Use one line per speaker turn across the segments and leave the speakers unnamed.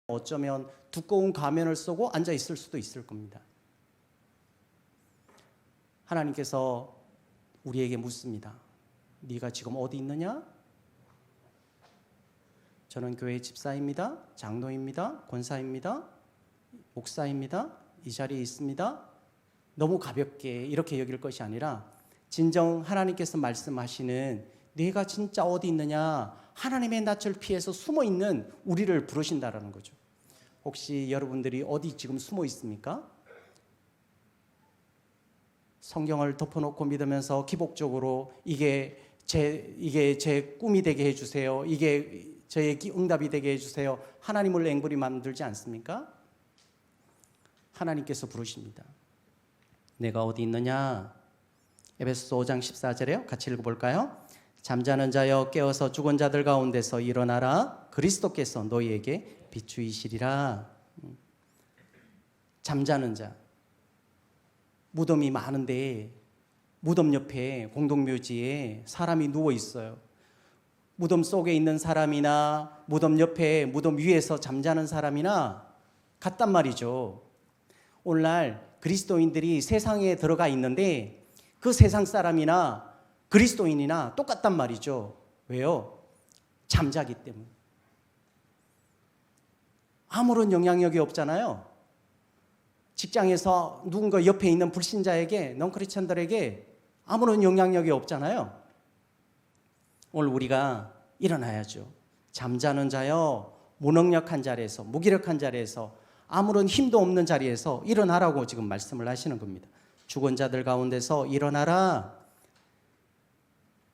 어쩌면 두꺼운 가면을 쓰고 앉아 있을 수도 있을 겁니다. 하나님께서 우리에게 묻습니다. 네가 지금 어디 있느냐? 저는 교회 집사입니다. 장로입니다. 권사입니다. 목사입니다. 이 자리에 있습니다. 너무 가볍게 이렇게 여길 것이 아니라 진정 하나님께서 말씀하시는 네가 진짜 어디 있느냐? 하나님의 낯을 피해서 숨어있는 우리를 부르신다라는 거죠. 혹시 여러분들이 어디 지금 숨어 있습니까? 성경을 덮어놓고 믿으면서 기복적으로 이게 제 꿈이 되게 해주세요. 이게 저의 응답이 되게 해주세요. 하나님을 앵벌이 만들지 않습니까? 하나님께서 부르십니다. 내가 어디 있느냐? 에베소서 5장 14절에요. 같이 읽어볼까요? 잠자는 자여 깨어서 죽은 자들 가운데서 일어나라. 그리스도께서 너희에게 비추이시리라. 잠자는 자. 무덤이 많은데 무덤 옆에 공동묘지에 사람이 누워 있어요. 무덤 속에 있는 사람이나 무덤 옆에 무덤 위에서 잠자는 사람이나 같단 말이죠. 오늘날 그리스도인들이 세상에 들어가 있는데 그 세상 사람이나 그리스도인이나 똑같단 말이죠. 왜요? 잠자기 때문에. 아무런 영향력이 없잖아요. 직장에서 누군가 옆에 있는 불신자에게, 넌크리스천들에게 아무런 영향력이 없잖아요. 오늘 우리가 일어나야죠. 잠자는 자여, 무능력한 자리에서, 무기력한 자리에서, 아무런 힘도 없는 자리에서 일어나라고 지금 말씀을 하시는 겁니다. 죽은 자들 가운데서 일어나라.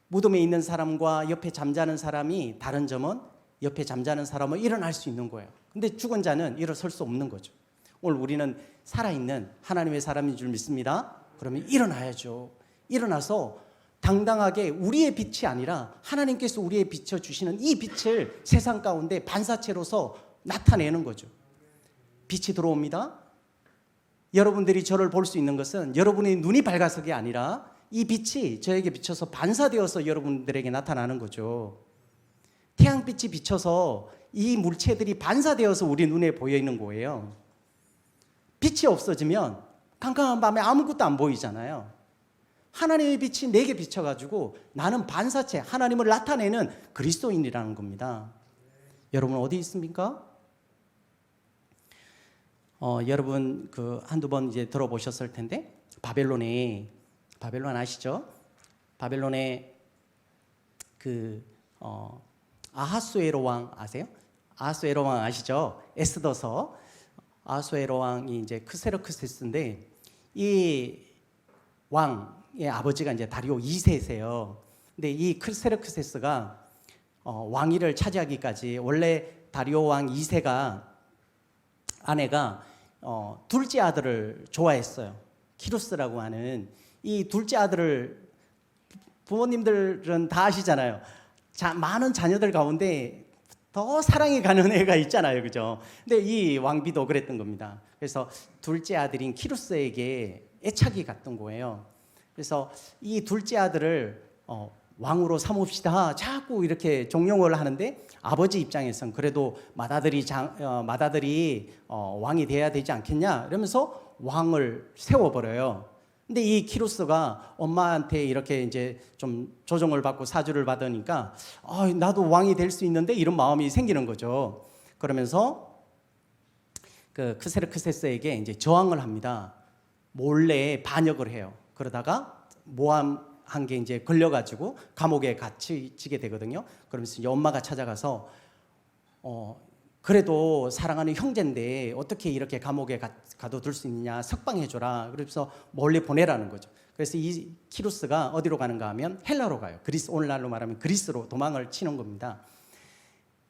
무덤에 있는 사람과 옆에 잠자는 사람이 다른 점은 옆에 잠자는 사람은 일어날 수 있는 거예요. 근데 죽은 자는 일어설 수 없는 거죠. 오늘 우리는 살아있는 하나님의 사람인 줄 믿습니다. 그러면 일어나야죠. 일어나서 당당하게 우리의 빛이 아니라 하나님께서 우리의 비춰주시는 이 빛을 세상 가운데 반사체로서 나타내는 거죠. 빛이 들어옵니다. 여러분들이 저를 볼 수 있는 것은 여러분의 눈이 밝아서가 아니라 이 빛이 저에게 비쳐서 반사되어서 여러분들에게 나타나는 거죠. 태양빛이 비쳐서 이 물체들이 반사되어서 우리 눈에 보여 있는 거예요. 빛이 없어지면 깜깜한 밤에 아무것도 안 보이잖아요. 하나님의 빛이 내게 비쳐가지고 나는 반사체, 하나님을 나타내는 그리스도인이라는 겁니다. 여러분 어디 있습니까? 여러분 한두 번 이제 들어보셨을 텐데 바벨론 아시죠? 바벨론의 아하수에로 왕 아세요? 아하수에로 왕 아시죠? 에스더서 아하수에로 왕이 이제 크세르크세스인데 이 왕의 아버지가 이제 다리오 2세세요. 근데 이 크세르크세스가 왕위를 차지하기까지 원래 다리오 왕 2세가 아내가 둘째 아들을 좋아했어요. 키루스라고 하는 이 둘째 아들을 부모님들은 다 아시잖아요. 많은 자녀들 가운데 더 사랑이 가는 애가 있잖아요. 그죠? 근데 이 왕비도 그랬던 겁니다. 그래서 둘째 아들인 키루스에게 애착이 갔던 거예요. 그래서 이 둘째 아들을 왕으로 삼읍시다. 자꾸 이렇게 종용을 하는데 아버지 입장에선 그래도 맏아들이 왕이 돼야 되지 않겠냐 이러면서 왕을 세워버려요. 근데 이 키루스가 엄마한테 이렇게 이제 좀 조정을 받고 사주를 받으니까 나도 왕이 될 수 있는데 이런 마음이 생기는 거죠. 그러면서 그 크세르크세스에게 이제 저항을 합니다. 몰래 반역을 해요. 그러다가 모함한 게 이제 걸려가지고 감옥에 갇히게 되거든요. 그러면서 엄마가 찾아가서 그래도 사랑하는 형제인데 어떻게 이렇게 감옥에 가둬둘 수 있느냐, 석방해줘라. 그래서 멀리 보내라는 거죠. 그래서 이 키루스가 어디로 가는가 하면 헬라로 가요. 그리스, 오늘날로 말하면 그리스로 도망을 치는 겁니다.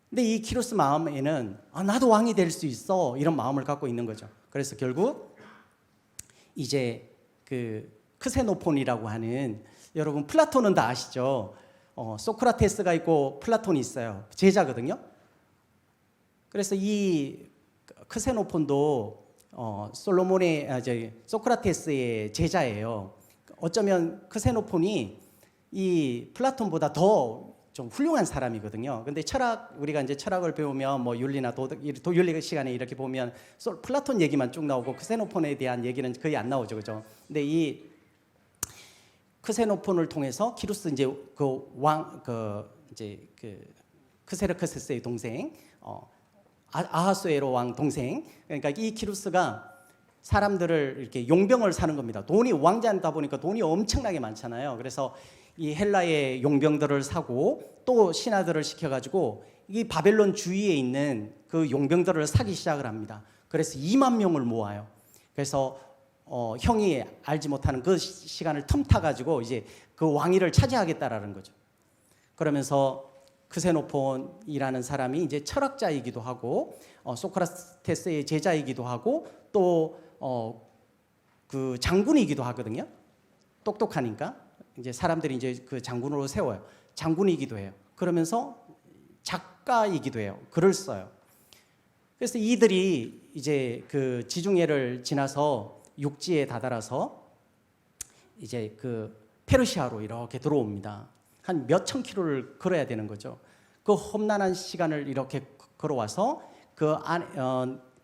근데 이 키루스 마음에는 나도 왕이 될 수 있어 이런 마음을 갖고 있는 거죠. 그래서 결국 이제 크세노폰이라고 하는, 여러분 플라톤은 다 아시죠? 소크라테스가 있고 플라톤이 있어요. 제자거든요. 그래서 이 크세노폰도 소크라테스의 제자예요. 어쩌면 크세노폰이 이 플라톤보다 더 좀 훌륭한 사람이거든요. 근데 우리가 이제 철학을 배우면 뭐 윤리나 윤리 시간에 이렇게 보면 플라톤 얘기만 쭉 나오고 크세노폰에 대한 얘기는 거의 안 나오죠, 그죠? 근데 이 크세노폰을 통해서 키루스 이제 크세르크세스의 동생, 아하수에로 왕 동생. 그러니까 이 키루스가 사람들을 이렇게 용병을 사는 겁니다. 돈이 왕자다 보니까 돈이 엄청나게 많잖아요. 그래서 이 헬라의 용병들을 사고 또 신하들을 시켜가지고 이 바벨론 주위에 있는 그 용병들을 사기 시작을 합니다. 그래서 2만 명을 모아요. 그래서 형이 알지 못하는 그 시간을 틈타가지고 이제 그 왕위를 차지하겠다라는 거죠. 그러면서 크세노폰이라는 사람이 이제 철학자이기도 하고 소크라테스의 제자이기도 하고 또 그 장군이기도 하거든요. 똑똑하니까 이제 사람들이 이제 그 장군으로 세워요. 장군이기도 해요. 그러면서 작가이기도 해요. 글을 써요. 그래서 이들이 이제 그 지중해를 지나서 육지에 다다라서 이제 그 페르시아로 이렇게 들어옵니다. 한 몇천 킬로를 걸어야 되는 거죠. 그 험난한 시간을 이렇게 걸어와서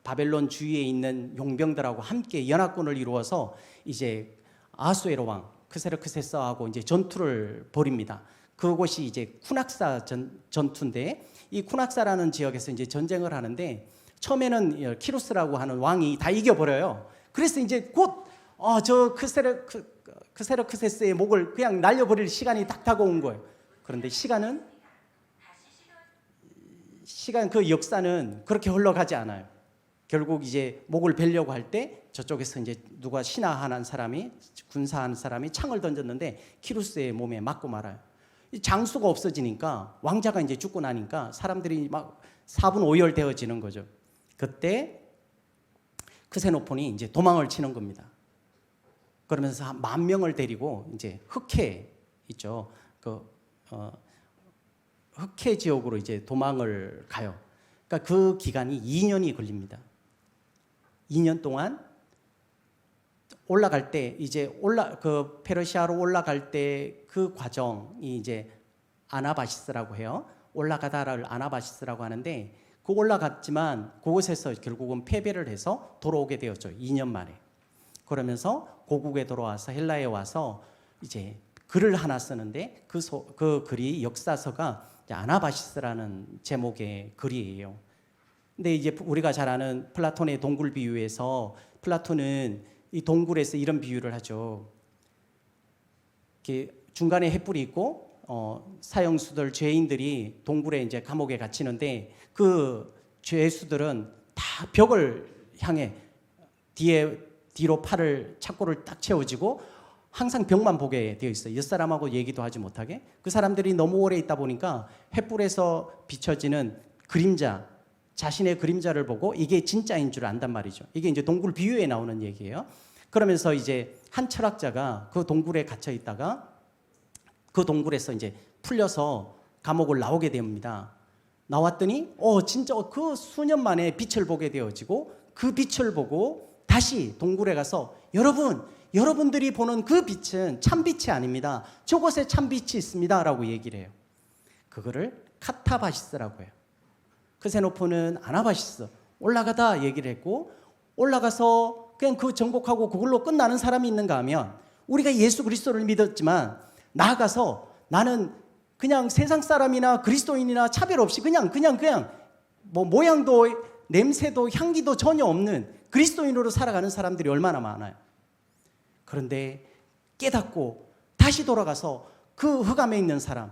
바벨론 주위에 있는 용병들하고 함께 연합군을 이루어서 이제 아수에로 왕 크세르크세스하고 이제 전투를 벌입니다. 그곳이 이제 쿠낙사 전투인데 이 쿠낙사라는 지역에서 이제 전쟁을 하는데 처음에는 키루스라고 하는 왕이 다 이겨버려요. 그래서 이제 곧 저 크세르크세스의 목을 그냥 날려버릴 시간이 딱 다가온 거예요. 그런데 그 역사는 그렇게 흘러가지 않아요. 결국 이제 목을 베려고 할 때 저쪽에서 이제 누가 신하한 사람이 군사한 사람이 창을 던졌는데 키루스의 몸에 맞고 말아요. 장수가 없어지니까 왕자가 이제 죽고 나니까 사람들이 막 사분오열 되어지는 거죠. 그때 크세노폰이 이제 도망을 치는 겁니다. 그러면서 한 10,000명을 데리고 이제 흑해 있죠. 흑해 지역으로 이제 도망을 가요. 그러니까 그 기간이 2년이 걸립니다. 2년 동안 올라갈 때 이제 그 페르시아로 올라갈 때 그 과정이 이제 아나바시스라고 해요. 올라가다를 아나바시스라고 하는데 그 올라갔지만 그곳에서 결국은 패배를 해서 돌아오게 되었죠. 2년 만에. 그러면서 고국에 돌아와서 헬라에 와서 이제 글을 하나 쓰는데 그 글이 역사서가 아나바시스라는 제목의 글이에요. 근데 이제 우리가 잘 아는 플라톤의 동굴 비유에서 플라톤은 이 동굴에서 이런 비유를 하죠. 이렇게 중간에 횃불이 있고 사형수들 죄인들이 동굴에 이제 감옥에 갇히는데 그 죄수들은 다 벽을 향해 뒤로 팔을 착고를 딱 채워지고 항상 벽만 보게 되어 있어요. 옆사람하고 얘기도 하지 못하게. 그 사람들이 너무 오래 있다 보니까 횃불에서 비춰지는 그림자, 자신의 그림자를 보고 이게 진짜인 줄 안단 말이죠. 이게 이제 동굴 비유에 나오는 얘기예요. 그러면서 이제 한 철학자가 그 동굴에 갇혀 있다가 그 동굴에서 이제 풀려서 감옥을 나오게 됩니다. 나왔더니 진짜 그 수년 만에 빛을 보게 되어지고 그 빛을 보고 다시 동굴에 가서 여러분들이 보는 그 빛은 참빛이 아닙니다. 저곳에 참빛이 있습니다. 라고 얘기를 해요. 그거를 카타바시스라고 해요. 크세노폰은 아나바시스 올라가다 얘기를 했고 올라가서 그냥 그 정복하고 그걸로 끝나는 사람이 있는가 하면 우리가 예수 그리스도를 믿었지만 나아가서 나는 그냥 세상 사람이나 그리스도인이나 차별 없이 그냥 뭐 모양도 냄새도 향기도 전혀 없는 그리스도인으로 살아가는 사람들이 얼마나 많아요. 그런데 깨닫고 다시 돌아가서 그 흑암에 있는 사람,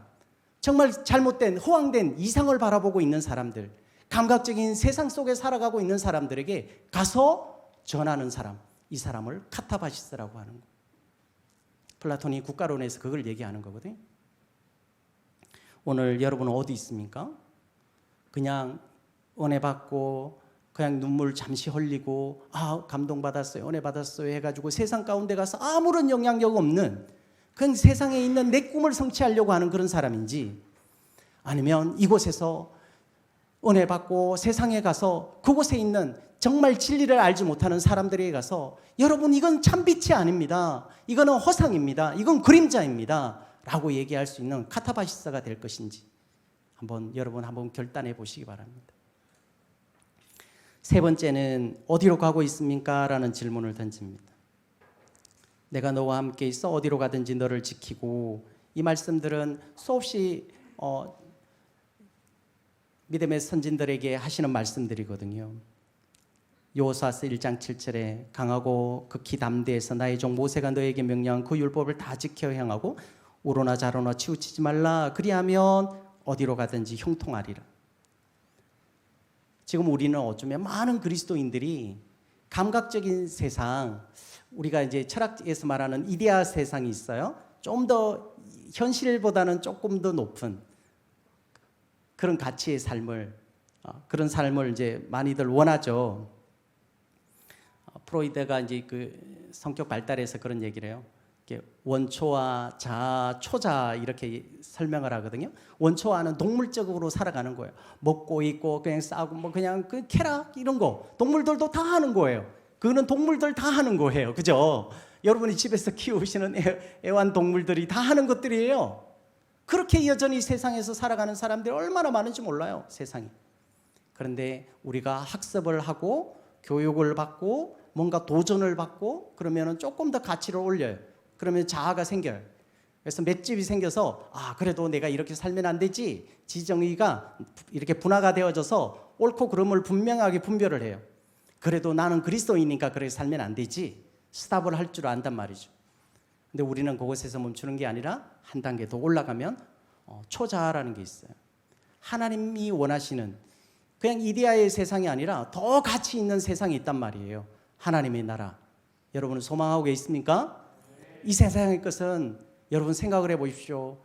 정말 잘못된 허황된 이상을 바라보고 있는 사람들, 감각적인 세상 속에 살아가고 있는 사람들에게 가서 전하는 사람, 이 사람을 카타바시스라고 하는 거예요. 플라톤이 국가론에서 그걸 얘기하는 거거든요. 오늘 여러분은 어디 있습니까? 그냥 은혜 받고 그냥 눈물 잠시 흘리고 감동받았어요, 은혜 받았어요 해가지고 세상 가운데 가서 아무런 영향력 없는 그냥 세상에 있는 내 꿈을 성취하려고 하는 그런 사람인지, 아니면 이곳에서 은혜 받고 세상에 가서 그곳에 있는 정말 진리를 알지 못하는 사람들에게 가서 여러분 이건 참빛이 아닙니다, 이거는 허상입니다, 이건 그림자입니다 라고 얘기할 수 있는 카타바시스가 될 것인지 여러분 한번 결단해 보시기 바랍니다. 세 번째는 어디로 가고 있습니까? 라는 질문을 던집니다. 내가 너와 함께 있어 어디로 가든지 너를 지키고, 이 말씀들은 수없이 믿음의 선진들에게 하시는 말씀들이거든요. 여호수아서 1장 7절에 강하고 극히 담대해서 나의 종 모세가 너에게 명령한 그 율법을 다 지켜 행하고 우로나 좌로나 치우치지 말라. 그리하면 어디로 가든지 형통하리라. 지금 우리는 어쩌면 많은 그리스도인들이 감각적인 세상, 우리가 이제 철학에서 말하는 이데아 세상이 있어요. 좀 더 현실보다는 조금 더 높은 그런 가치의 삶을, 그런 삶을 이제 많이들 원하죠. 프로이드가 이제 그 성격 발달에서 그런 얘기를 해요. 원초와 자아, 초자 이렇게 설명을 하거든요. 원초와는 동물적으로 살아가는 거예요. 먹고 있고 그냥 싸고 뭐 그냥 그 쾌락 이런 거 동물들도 다 하는 거예요. 그거는 동물들 다 하는 거예요. 그죠? 여러분이 집에서 키우시는 애완동물들이 다 하는 것들이에요. 그렇게 여전히 세상에서 살아가는 사람들이 얼마나 많은지 몰라요, 세상에. 그런데 우리가 학습을 하고 교육을 받고 뭔가 도전을 받고 그러면 조금 더 가치를 올려요. 그러면 자아가 생겨요. 그래서 맷집이 생겨서 그래도 내가 이렇게 살면 안 되지. 지정의가 이렇게 분화가 되어져서 옳고 그름을 분명하게 분별을 해요. 그래도 나는 그리스도이니까 그렇게 살면 안 되지. 스탑을 할 줄 안단 말이죠. 근데 우리는 그곳에서 멈추는 게 아니라 한 단계 더 올라가면 초자아라는 게 있어요. 하나님이 원하시는 그냥 이데아의 세상이 아니라 더 가치 있는 세상이 있단 말이에요. 하나님의 나라. 여러분은 소망하고 계십니까? 이 세상의 것은 여러분 생각을 해보십시오.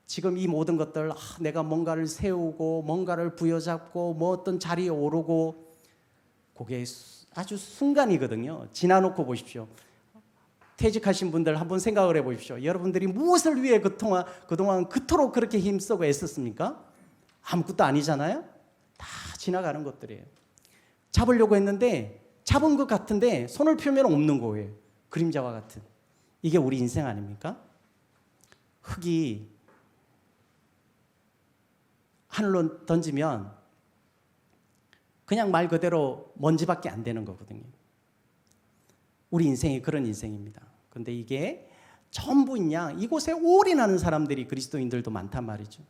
지금 이 모든 것들 내가 뭔가를 세우고 뭔가를 부여잡고 뭐 어떤 자리에 오르고 그게 아주 순간이거든요. 지나놓고 보십시오. 퇴직하신 분들 한번 생각을 해보십시오. 여러분들이 무엇을 위해 그동안 그토록 그렇게 힘쓰고 애썼습니까? 아무것도 아니잖아요. 다 지나가는 것들이에요. 잡으려고 했는데 잡은 것 같은데 손을 펴면 없는 거예요. 그림자와 같은. 이게 우리 인생 아닙니까? 흙이 하늘로 던지면 그냥 말 그대로 먼지밖에 안 되는 거거든요. 우리 인생이 그런 인생입니다. 그런데 이게 전부인 양 이곳에 올인하는 사람들이 그리스도인들도 많단 말이죠.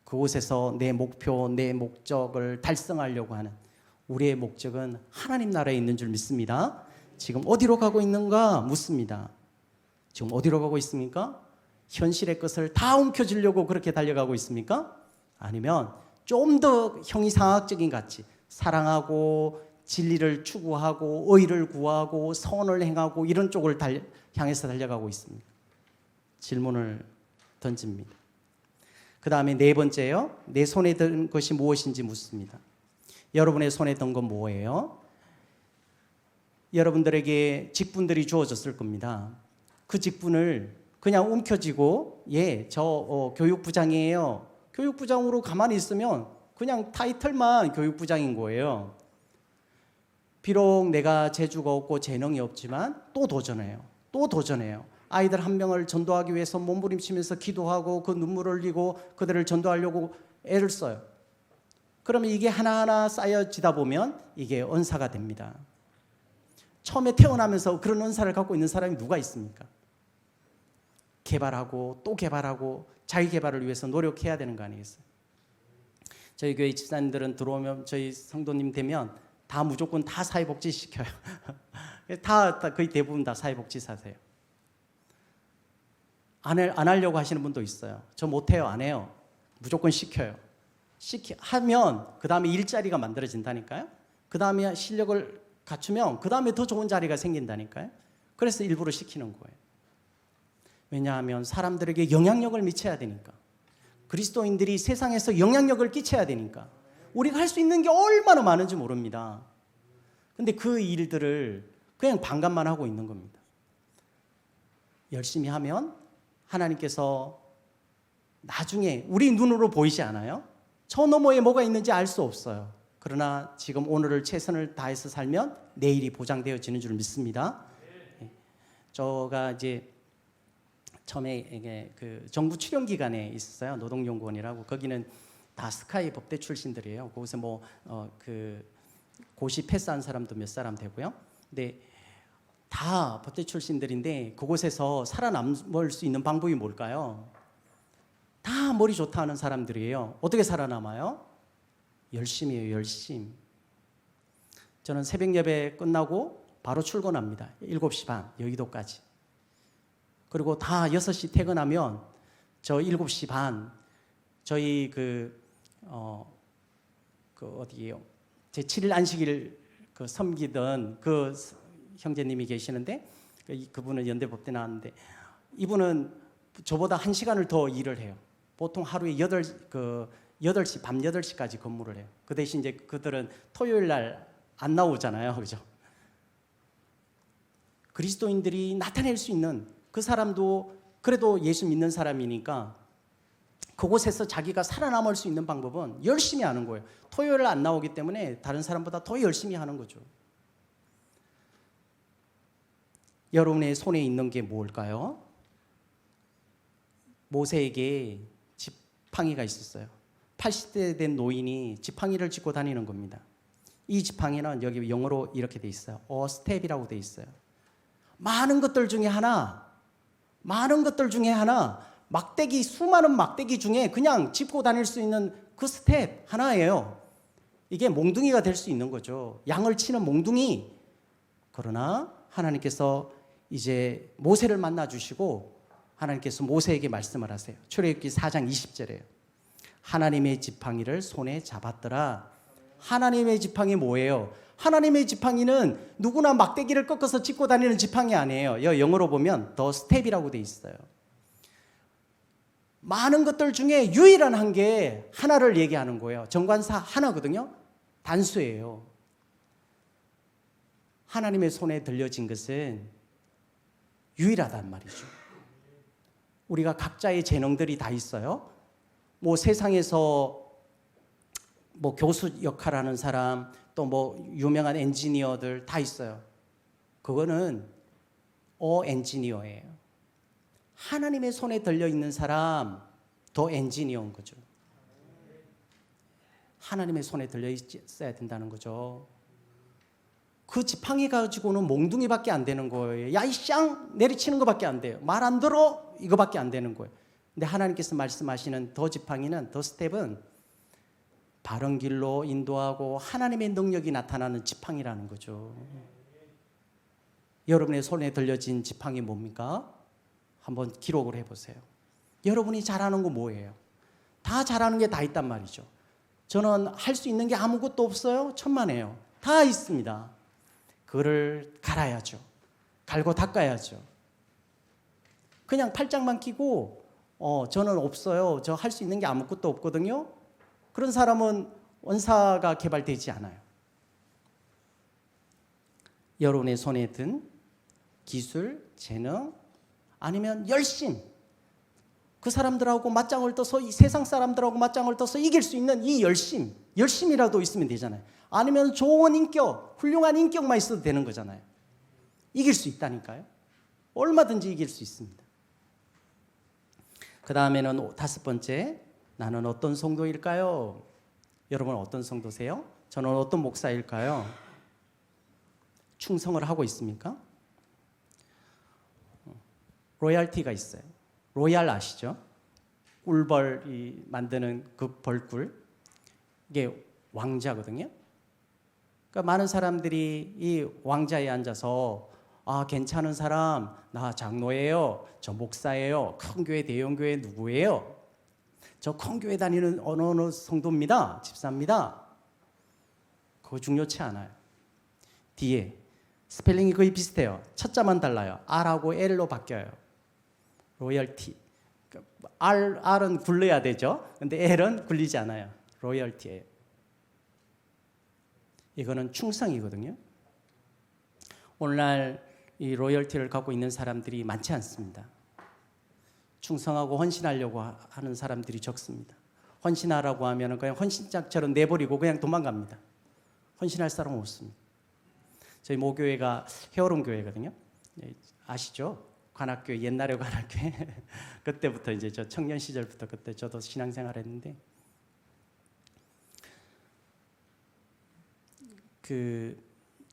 그곳에서 내 목표, 내 목적을 달성하려고 하는 우리의 목적은 하나님 나라에 있는 줄 믿습니다. 지금 어디로 가고 있는가 묻습니다. 지금 어디로 가고 있습니까? 현실의 것을 다 움켜쥐려고 그렇게 달려가고 있습니까? 아니면 좀 더 형이상학적인 가치, 사랑하고 진리를 추구하고 의를 구하고 선을 행하고 이런 쪽을 향해서 달려가고 있습니까? 질문을 던집니다. 그 다음에 네 번째요. 내 손에 든 것이 무엇인지 묻습니다. 여러분의 손에 든 건 뭐예요? 여러분들에게 직분들이 주어졌을 겁니다. 그 직분을 그냥 움켜쥐고 저 교육부장이에요. 교육부장으로 가만히 있으면 그냥 타이틀만 교육부장인 거예요. 비록 내가 재주가 없고 재능이 없지만 또 도전해요. 또 도전해요. 아이들 한 명을 전도하기 위해서 몸부림치면서 기도하고 그 눈물을 흘리고 그들을 전도하려고 애를 써요. 그러면 이게 하나하나 쌓여지다 보면 이게 은사가 됩니다. 처음에 태어나면서 그런 은사를 갖고 있는 사람이 누가 있습니까? 개발하고 또 개발하고 자기 개발을 위해서 노력해야 되는 거 아니겠어요? 저희 교회 집사님들은 들어오면 저희 성도님 되면 다 무조건 다 사회복지 시켜요. 다 거의 대부분 다 사회복지 사세요. 안 하려고 하시는 분도 있어요. 저 못해요, 안 해요. 무조건 시켜요. 하면 그 다음에 일자리가 만들어진다니까요. 그 다음에 실력을 갖추면 그 다음에 더 좋은 자리가 생긴다니까요. 그래서 일부러 시키는 거예요. 왜냐하면 사람들에게 영향력을 미쳐야 되니까. 그리스도인들이 세상에서 영향력을 끼쳐야 되니까. 우리가 할 수 있는 게 얼마나 많은지 모릅니다. 근데 그 일들을 그냥 반감만 하고 있는 겁니다. 열심히 하면 하나님께서 나중에 우리 눈으로 보이지 않아요? 저 너머에 뭐가 있는지 알 수 없어요. 그러나 지금 오늘을 최선을 다해서 살면 내일이 보장되어지는 줄 믿습니다. 제가 이제 처음에 이게 그 정부 출연 기관에 있었어요. 노동연구원이라고. 거기는 다 스카이 법대 출신들이에요. 거기서 그 고시 패스한 사람도 몇 사람 되고요. 근데 다 법대 출신들인데 그곳에서 살아남을 수 있는 방법이 뭘까요? 다 머리 좋다 하는 사람들이에요. 어떻게 살아남아요? 열심이에요. 열심. 저는 새벽 예배 끝나고 바로 출근합니다. 7시 반 여의도까지. 그리고 다 6시 퇴근하면 저 7시 반 저희 어디예요? 제 7일 안식일 섬기던 그 형제님이 계시는데 그분은 연대법대 나왔는데 이분은 저보다 1시간을 더 일을 해요. 보통 하루에 8시, 밤 8시까지 근무를 해요. 그 대신 이제 그들은 토요일 날 안 나오잖아요. 그죠? 그리스도인들이 나타낼 수 있는 그 사람도 그래도 예수 믿는 사람이니까 그곳에서 자기가 살아남을 수 있는 방법은 열심히 하는 거예요. 토요일 안 나오기 때문에 다른 사람보다 더 열심히 하는 거죠. 여러분의 손에 있는 게 뭘까요? 모세에게 지팡이가 있었어요. 80대 된 노인이 지팡이를 짚고 다니는 겁니다. 이 지팡이는 여기 영어로 이렇게 돼 있어요. 스텝이라고 돼 있어요. 많은 것들 중에 하나, 수많은 막대기 중에 그냥 짚고 다닐 수 있는 그 스텝 하나예요. 이게 몽둥이가 될 수 있는 거죠. 양을 치는 몽둥이. 그러나 하나님께서 이제 모세를 만나 주시고 하나님께서 모세에게 말씀을 하세요. 출애굽기 4장 20절에요. 하나님의 지팡이를 손에 잡았더라. 하나님의 지팡이 뭐예요? 하나님의 지팡이는 누구나 막대기를 꺾어서 짚고 다니는 지팡이 아니에요. 영어로 보면 더 스텝이라고 돼 있어요. 많은 것들 중에 유일한 한 개 하나를 얘기하는 거예요. 정관사 하나거든요. 단수예요. 하나님의 손에 들려진 것은 유일하단 말이죠. 우리가 각자의 재능들이 다 있어요. 세상에서 교수 역할하는 사람, 또 유명한 엔지니어들 다 있어요. 그거는 엔지니어예요. 하나님의 손에 들려 있는 사람 더 엔지니어인 거죠. 하나님의 손에 들려 있어야 된다는 거죠. 그 지팡이 가지고는 몽둥이밖에 안 되는 거예요. 야, 이 쌍 내리치는 것밖에 안 돼요. 말 안 들어 이거밖에 안 되는 거예요. 근데 하나님께서 말씀하시는 더 지팡이는, 더 스텝은 바른 길로 인도하고 하나님의 능력이 나타나는 지팡이라는 거죠. 여러분의 손에 들려진 지팡이 뭡니까? 한번 기록을 해보세요. 여러분이 잘하는 거 뭐예요? 다 잘하는 게 다 있단 말이죠. 저는 할 수 있는 게 아무것도 없어요? 천만에요. 다 있습니다. 그를 갈아야죠. 갈고 닦아야죠. 그냥 팔짱만 끼고 저는 없어요. 저 할 수 있는 게 아무것도 없거든요. 그런 사람은 원사가 개발되지 않아요. 여러분의 손에 든 기술, 재능, 아니면 열심, 그 사람들하고 맞짱을 떠서 이 세상 사람들하고 맞짱을 떠서 이길 수 있는 이 열심이라도 있으면 되잖아요. 아니면 좋은 인격, 훌륭한 인격만 있어도 되는 거잖아요. 이길 수 있다니까요. 얼마든지 이길 수 있습니다. 그 다음에는 5번째, 나는 어떤 성도일까요? 여러분 어떤 성도세요? 저는 어떤 목사일까요? 충성을 하고 있습니까? 로얄티가 있어요. 로얄 아시죠? 꿀벌이 만드는 그 벌꿀. 이게 왕자거든요. 그러니까 많은 사람들이 이 왕자에 앉아서 괜찮은 사람, 나 장로예요. 저 목사예요. 큰 교회, 대형 교회 누구예요? 저 큰 교회 다니는 어느 성도입니다. 집사입니다. 그거 중요치 않아요. 뒤에 스펠링이 거의 비슷해요. 첫 자만 달라요. R하고 L로 바뀌어요. 로열티. R은 굴려야 되죠. 근데 L은 굴리지 않아요. 로열티예요. 이거는 충성이거든요. 오늘날 이 로열티를 갖고 있는 사람들이 많지 않습니다. 충성하고 헌신하려고 하는 사람들이 적습니다. 헌신하라고 하면 그냥 헌신짝처럼 내버리고 그냥 도망갑니다. 헌신할 사람은 없습니다. 저희 모교회가 헤어론 교회거든요. 아시죠? 관악교 옛날에 관악교회 그때부터 이제 저 청년 시절부터 그때 저도 신앙생활했는데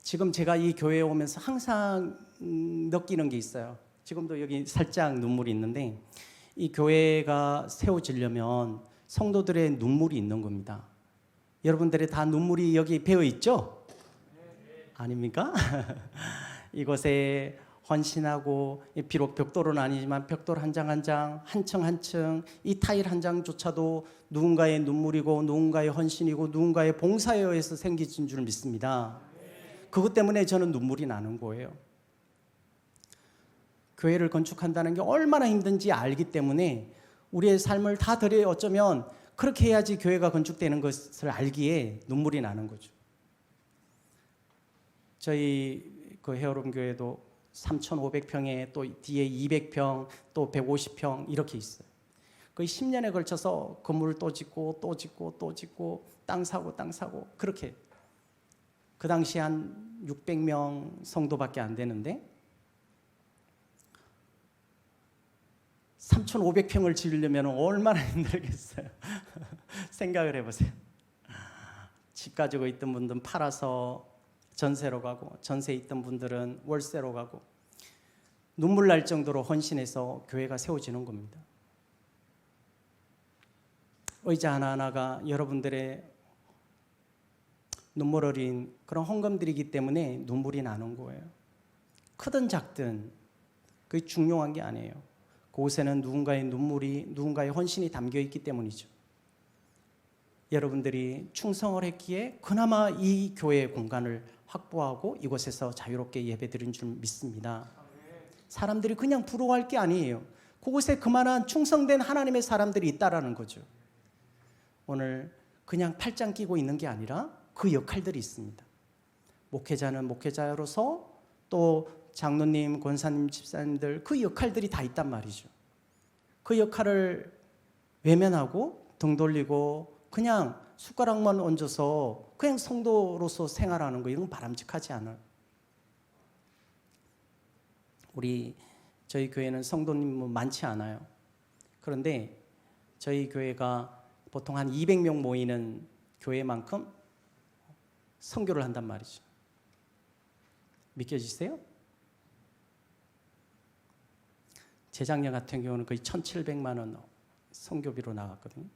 지금 제가 이 교회에 오면서 항상 느끼는 게 있어요. 지금도 여기 살짝 눈물이 있는데 이 교회가 세워지려면 성도들의 눈물이 있는 겁니다. 여러분들의 다 눈물이 여기 배어 있죠? 아닙니까? 이곳에 헌신하고 비록 벽돌은 아니지만 벽돌 한 장 한 장, 한 층 한 층, 이 타일 한 장조차도 누군가의 눈물이고 누군가의 헌신이고 누군가의 봉사에 의해서 생기진 줄 믿습니다. 그것 때문에 저는 눈물이 나는 거예요. 교회를 건축한다는 게 얼마나 힘든지 알기 때문에 우리의 삶을 다 들여 어쩌면 그렇게 해야지 교회가 건축되는 것을 알기에 눈물이 나는 거죠. 저희 그 헤어롬 교회도 3,500평에 또 뒤에 200평 또 150평 이렇게 있어요. 거의 10년에 걸쳐서 건물을 또 짓고 또 짓고 또 짓고 땅 사고 그렇게 그 당시 한 600명 성도밖에 안 되는데 3,500평을 지으려면 얼마나 힘들겠어요. 생각을 해보세요. 집 가지고 있던 분들은 팔아서 전세로 가고 전세에 있던 분들은 월세로 가고 눈물 날 정도로 헌신해서 교회가 세워지는 겁니다. 의자 하나하나가 여러분들의 눈물 어린 그런 헌금들이기 때문에 눈물이 나는 거예요. 크든 작든 그게 중요한 게 아니에요. 그곳에는 누군가의 눈물이 누군가의 헌신이 담겨 있기 때문이죠. 여러분들이 충성을 했기에 그나마 이 교회의 공간을 확보하고 이곳에서 자유롭게 예배드린 줄 믿습니다. 사람들이 그냥 부러워할 게 아니에요. 그곳에 그만한 충성된 하나님의 사람들이 있다라는 거죠. 오늘 그냥 팔짱 끼고 있는 게 아니라 그 역할들이 있습니다. 목회자는 목회자로서 또 장로님, 권사님, 집사님들 그 역할들이 다 있단 말이죠. 그 역할을 외면하고 등 돌리고 그냥 숟가락만 얹어서 그냥 성도로서 생활하는 거 이건 바람직하지 않아요. 저희 교회는 성도님 많지 않아요. 그런데 저희 교회가 보통 한 200명 모이는 교회만큼 선교를 한단 말이죠. 믿겨지세요? 재작년 같은 경우는 거의 1,700만 원 선교비로 나갔거든요.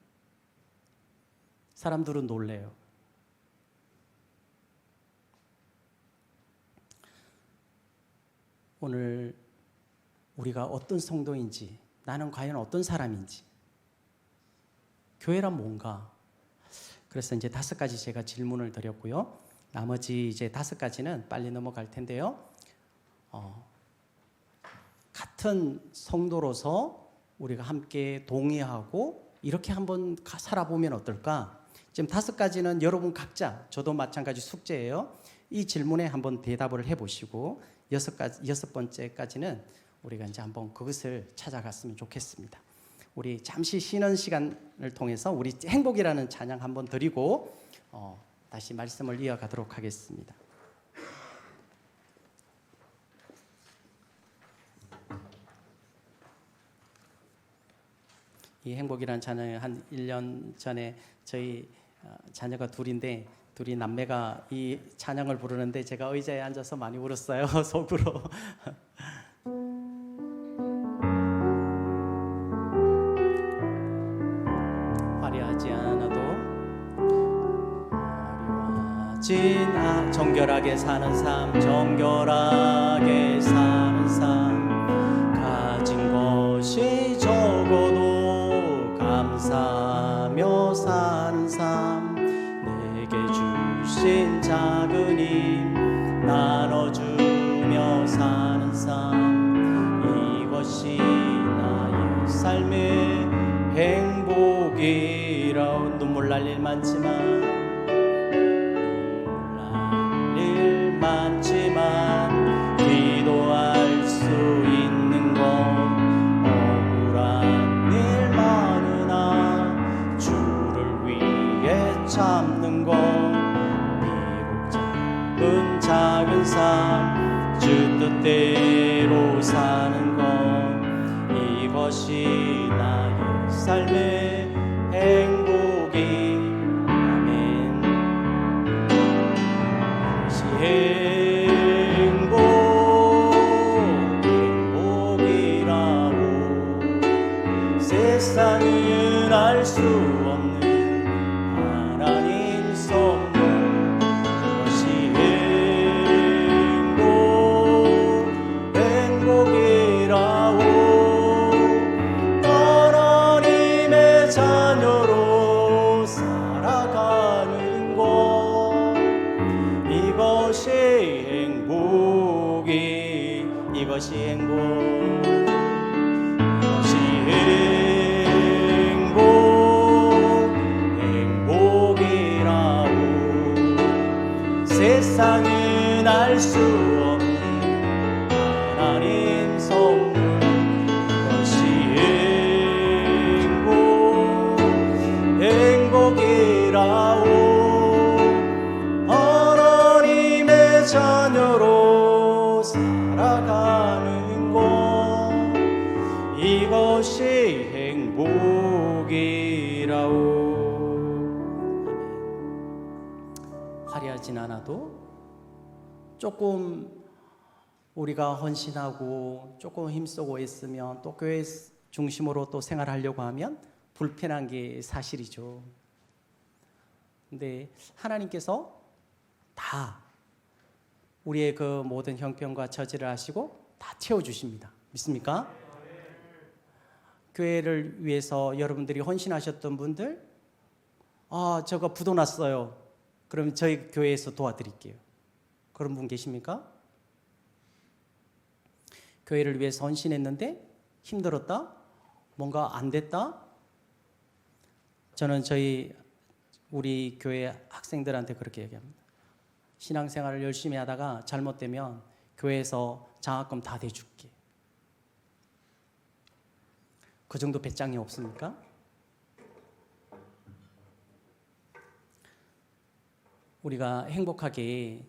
사람들은 놀래요. 오늘 우리가 어떤 성도인지, 나는 과연 어떤 사람인지, 교회란 뭔가. 그래서 이제 5가지 제가 질문을 드렸고요. 나머지 이제 5가지는 빨리 넘어갈 텐데요. 같은 성도로서 우리가 함께 동의하고 이렇게 한번 살아보면 어떨까? 지금 5가지는 여러분 각자, 저도 마찬가지 숙제예요. 이 질문에 한번 대답을 해보시고 6번째까지는 우리가 이제 한번 그것을 찾아갔으면 좋겠습니다. 우리 잠시 쉬는 시간을 통해서 우리 행복이라는 찬양 한번 드리고 다시 말씀을 이어가도록 하겠습니다. 이 행복이라는 찬양을 한 1년 전에 저희 자녀가 둘인데 둘이 남매가 이 찬양을 부르는데 제가 의자에 앉아서 많이 울었어요. 속으로. 화려하지 않아도 정결하게 사는 삶, 정결하게 사는 삶, 가진 것이 적어도 감사하며 사는 삶, 내게 주신 작은 힘 나눠주며 사는 삶, 이것이 나의 삶의 행복이라. 눈물 날 일 많지만 기도할 수 있는 것, 억울한 일 많으나 주를 위해 참는 것, 비록 작은 삶 주 뜻대로 사는 것, 이것이 나의 삶의 행복이 아멘. 이것이 행복이라고 세상은 알 수 없는 하나님 선물. 이것이 행복이라고 하나님의 자녀로 살아가는 것. 이것이 행복이, 이것이 행복이라고 세상은 알 수 없는 하나님 선물. 이것이 행복이라고 하나님의 자녀로 살아가는 것. 이것이 행복이라고. 화려하진 않아도 조금 우리가 헌신하고 조금 힘쓰고 있으면 또 교회 중심으로 또 생활하려고 하면 불편한 게 사실이죠. 근데 하나님께서 다 우리의 그 모든 형편과 처지를 아시고 다 채워주십니다. 믿습니까? 교회를 위해서 여러분들이 헌신하셨던 분들, 저거 부도 났어요. 그럼 저희 교회에서 도와드릴게요. 그런 분 계십니까? 교회를 위해서 헌신했는데 힘들었다? 뭔가 안 됐다? 저는 우리 교회 학생들한테 그렇게 얘기합니다. 신앙생활을 열심히 하다가 잘못되면 교회에서 장학금 다 대줄게. 그 정도 배짱이 없습니까? 우리가 행복하게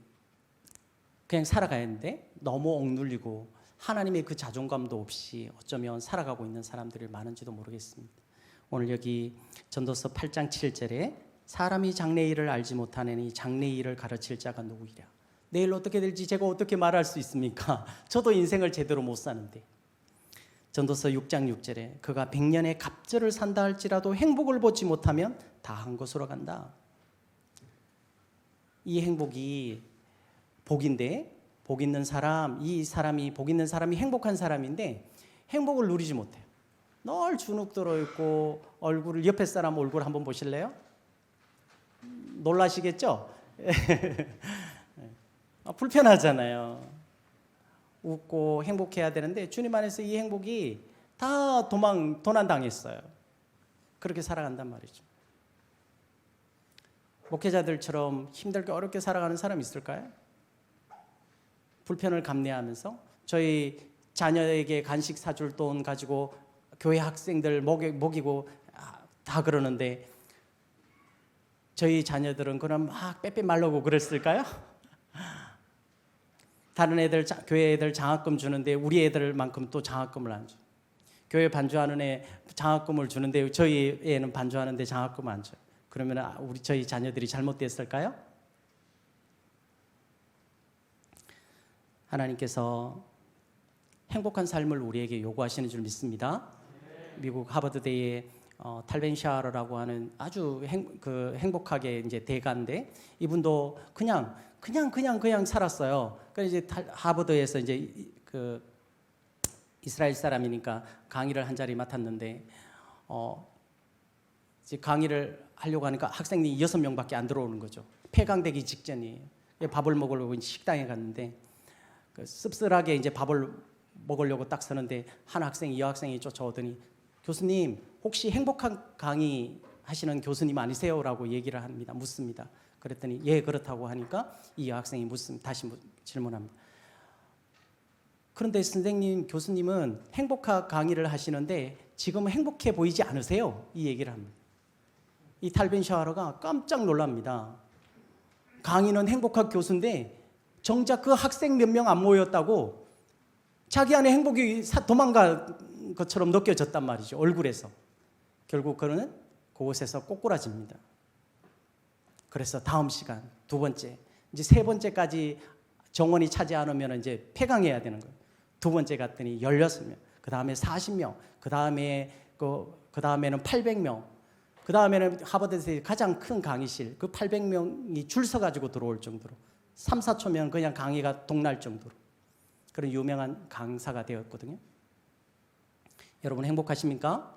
그냥 살아가야 하는데 너무 억눌리고 하나님의 그 자존감도 없이 어쩌면 살아가고 있는 사람들이 많은지도 모르겠습니다. 오늘 여기 전도서 8장 7절에 사람이 장래일을 알지 못하느니 장래일을 가르칠 자가 누구이랴. 내일 어떻게 될지 제가 어떻게 말할 수 있습니까? 저도 인생을 제대로 못 사는데. 전도서 6장 6절에 그가 100년의 갑절을 산다 할지라도 행복을 보지 못하면 다 한 것으로 간다. 이 행복이 복인데, 복 있는 사람, 복 있는 사람이 행복한 사람인데 행복을 누리지 못해요. 늘 주눅 들어있고 얼굴을, 옆에 사람 얼굴 한번 보실래요? 놀라시겠죠? 불편하잖아요. 웃고 행복해야 되는데 주님 안에서 이 행복이 다 도난당했어요. 그렇게 살아간단 말이죠. 목회자들처럼 힘들게 어렵게 살아가는 사람 있을까요? 불편을 감내하면서 저희 자녀에게 간식 사줄 돈 가지고 교회 학생들 먹이고 다 그러는데 저희 자녀들은 그럼 막 빼빼 말르고 그랬을까요? 다른 애들, 교회 애들 장학금 주는데 우리 애들만큼 또 장학금을 안 줘. 교회 반주하는 애 장학금을 주는데 저희 애는 반주하는데 장학금을 안 줘요. 그러면 저희 자녀들이 잘못됐을까요? 하나님께서 행복한 삶을 우리에게 요구하시는 줄 믿습니다. 미국 하버드대의 탈벤 샤러라고 하는 아주 행복하게 이제 대가인데 이분도 그냥 살았어요. 그래서 이제 하버드에서 이제 그 이스라엘 사람이니까 강의를 한 자리 맡았는데 이제 강의를 하려고 하니까 학생이 6명밖에 안 들어오는 거죠. 폐강되기 직전이에요. 밥을 먹으려고 식당에 갔는데 씁쓸하게 이제 밥을 먹으려고 딱 서는데 한 학생이 이 여학생이 쫓아오더니 교수님 혹시 행복한 강의 하시는 교수님 아니세요? 라고 얘기를 합니다. 묻습니다. 그랬더니 예 그렇다고 하니까 이 여학생이 다시 질문합니다. 그런데 선생님 교수님은 행복한 강의를 하시는데 지금 행복해 보이지 않으세요? 이 얘기를 합니다. 이 탈벤 샤워가 깜짝 놀랍니다. 강의는 행복한 교수인데 정작 그 학생 몇 명 안 모였다고 자기 안에 행복이 도망가 것처럼 느껴졌단 말이죠. 얼굴에서. 결국 그는 그곳에서 꼬꾸라집니다. 그래서 다음 시간 두 번째, 이제 세 번째까지 정원이 차지 않으면 이제 폐강해야 되는 거예요. 두 번째 갔더니 16명, 그 다음에 40명, 그 다음에는 800명, 그 다음에는 하버드에서 가장 큰 강의실, 그 800명이 줄 서가지고 들어올 정도로 3, 4초면 그냥 강의가 동날 정도로 그런 유명한 강사가 되었거든요. 여러분 행복하십니까?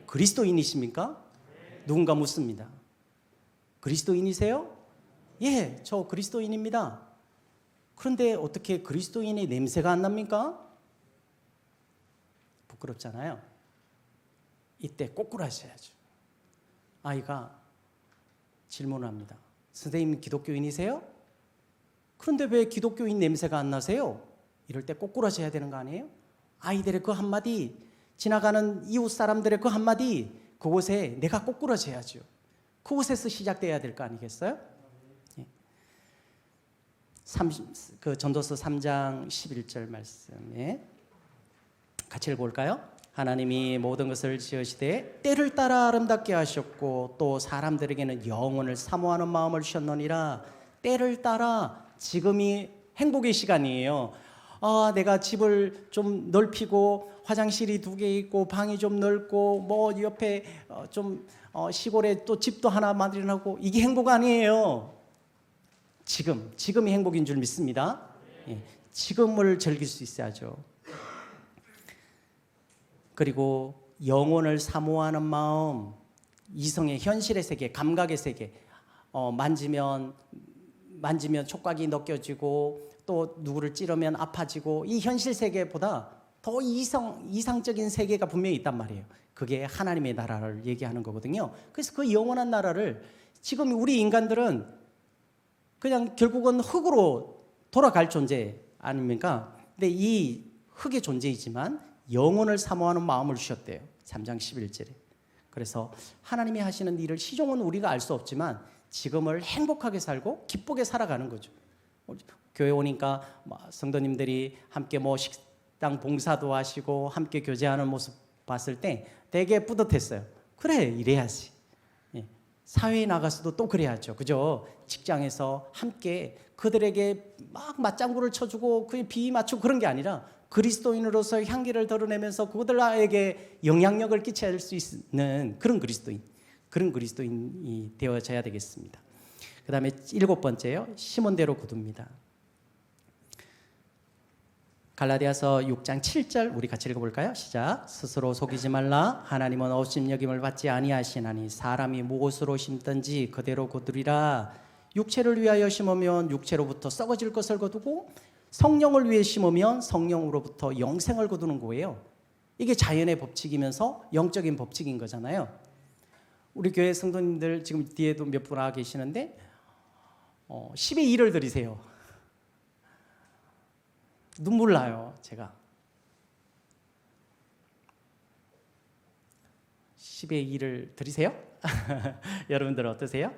그리스도인이십니까? 누군가 묻습니다. 그리스도인이세요? 예, 저 그리스도인입니다. 그런데 어떻게 그리스도인의 냄새가 안 납니까? 부끄럽잖아요. 이때 꼬꾸라셔야죠. 아이가 질문을 합니다. 선생님 기독교인이세요? 그런데 왜 기독교인 냄새가 안 나세요? 이럴 때 꼬꾸라셔야 되는 거 아니에요? 아이들의 그 한마디, 지나가는 이웃 사람들의 그 한마디, 그곳에 내가 꼬꾸라져야죠. 그곳에서 시작돼야 될 거 아니겠어요? 예. 전도서 3장 11절 말씀에 같이 읽어볼까요? 하나님이 모든 것을 지으시되 때를 따라 아름답게 하셨고 또 사람들에게는 영혼을 사모하는 마음을 주셨느니라. 때를 따라 지금이 행복의 시간이에요. 내가 집을 좀 넓히고 화장실이 2개 있고 방이 좀 넓고 뭐 옆에 시골에 또 집도 하나 마련하고 이게 행복 아니에요. 지금이 행복인 줄 믿습니다. 예, 지금을 즐길 수 있어야죠. 그리고 영혼을 사모하는 마음, 이성의 현실의 세계, 감각의 세계, 만지면 촉각이 느껴지고 또 누구를 찌르면 아파지고 이 현실 세계보다 더 이상적인 세계가 분명히 있단 말이에요. 그게 하나님의 나라를 얘기하는 거거든요. 그래서 그 영원한 나라를 지금 우리 인간들은 그냥 결국은 흙으로 돌아갈 존재 아닙니까? 근데 이 흙의 존재이지만 영혼을 사모하는 마음을 주셨대요. 3장 11절에. 그래서 하나님이 하시는 일을 시종은 우리가 알 수 없지만 지금을 행복하게 살고 기쁘게 살아가는 거죠. 교회 오니까 성도님들이 함께 식당 봉사도 하시고 함께 교제하는 모습 봤을 때 되게 뿌듯했어요. 그래, 이래야지. 예. 사회에 나가서도 또 그래야죠. 그죠? 직장에서 함께 그들에게 막 맞장구를 쳐주고 그에 비위 맞추고 그런 게 아니라 그리스도인으로서 향기를 드러내면서 그들에게 영향력을 끼쳐야 수 있는 그런 그리스도인이 되어져야 되겠습니다. 그 다음에 7번째요. 심은 대로 거둡니다. 갈라디아서 6장 7절 우리 같이 읽어볼까요? 시작. 스스로 속이지 말라. 하나님은 업심여김을 받지 아니하시나니 사람이 무엇으로 심든지 그대로 거두리라. 육체를 위하여 심으면 육체로부터 썩어질 것을 거두고 성령을 위해 심으면 성령으로부터 영생을 거두는 거예요. 이게 자연의 법칙이면서 영적인 법칙인 거잖아요. 우리 교회 성도님들 지금 뒤에도 몇 분 와 계시는데 10의 1을 드리세요. 눈물 나요, 제가. 10의 1을 드리세요? 여러분들 어떠세요?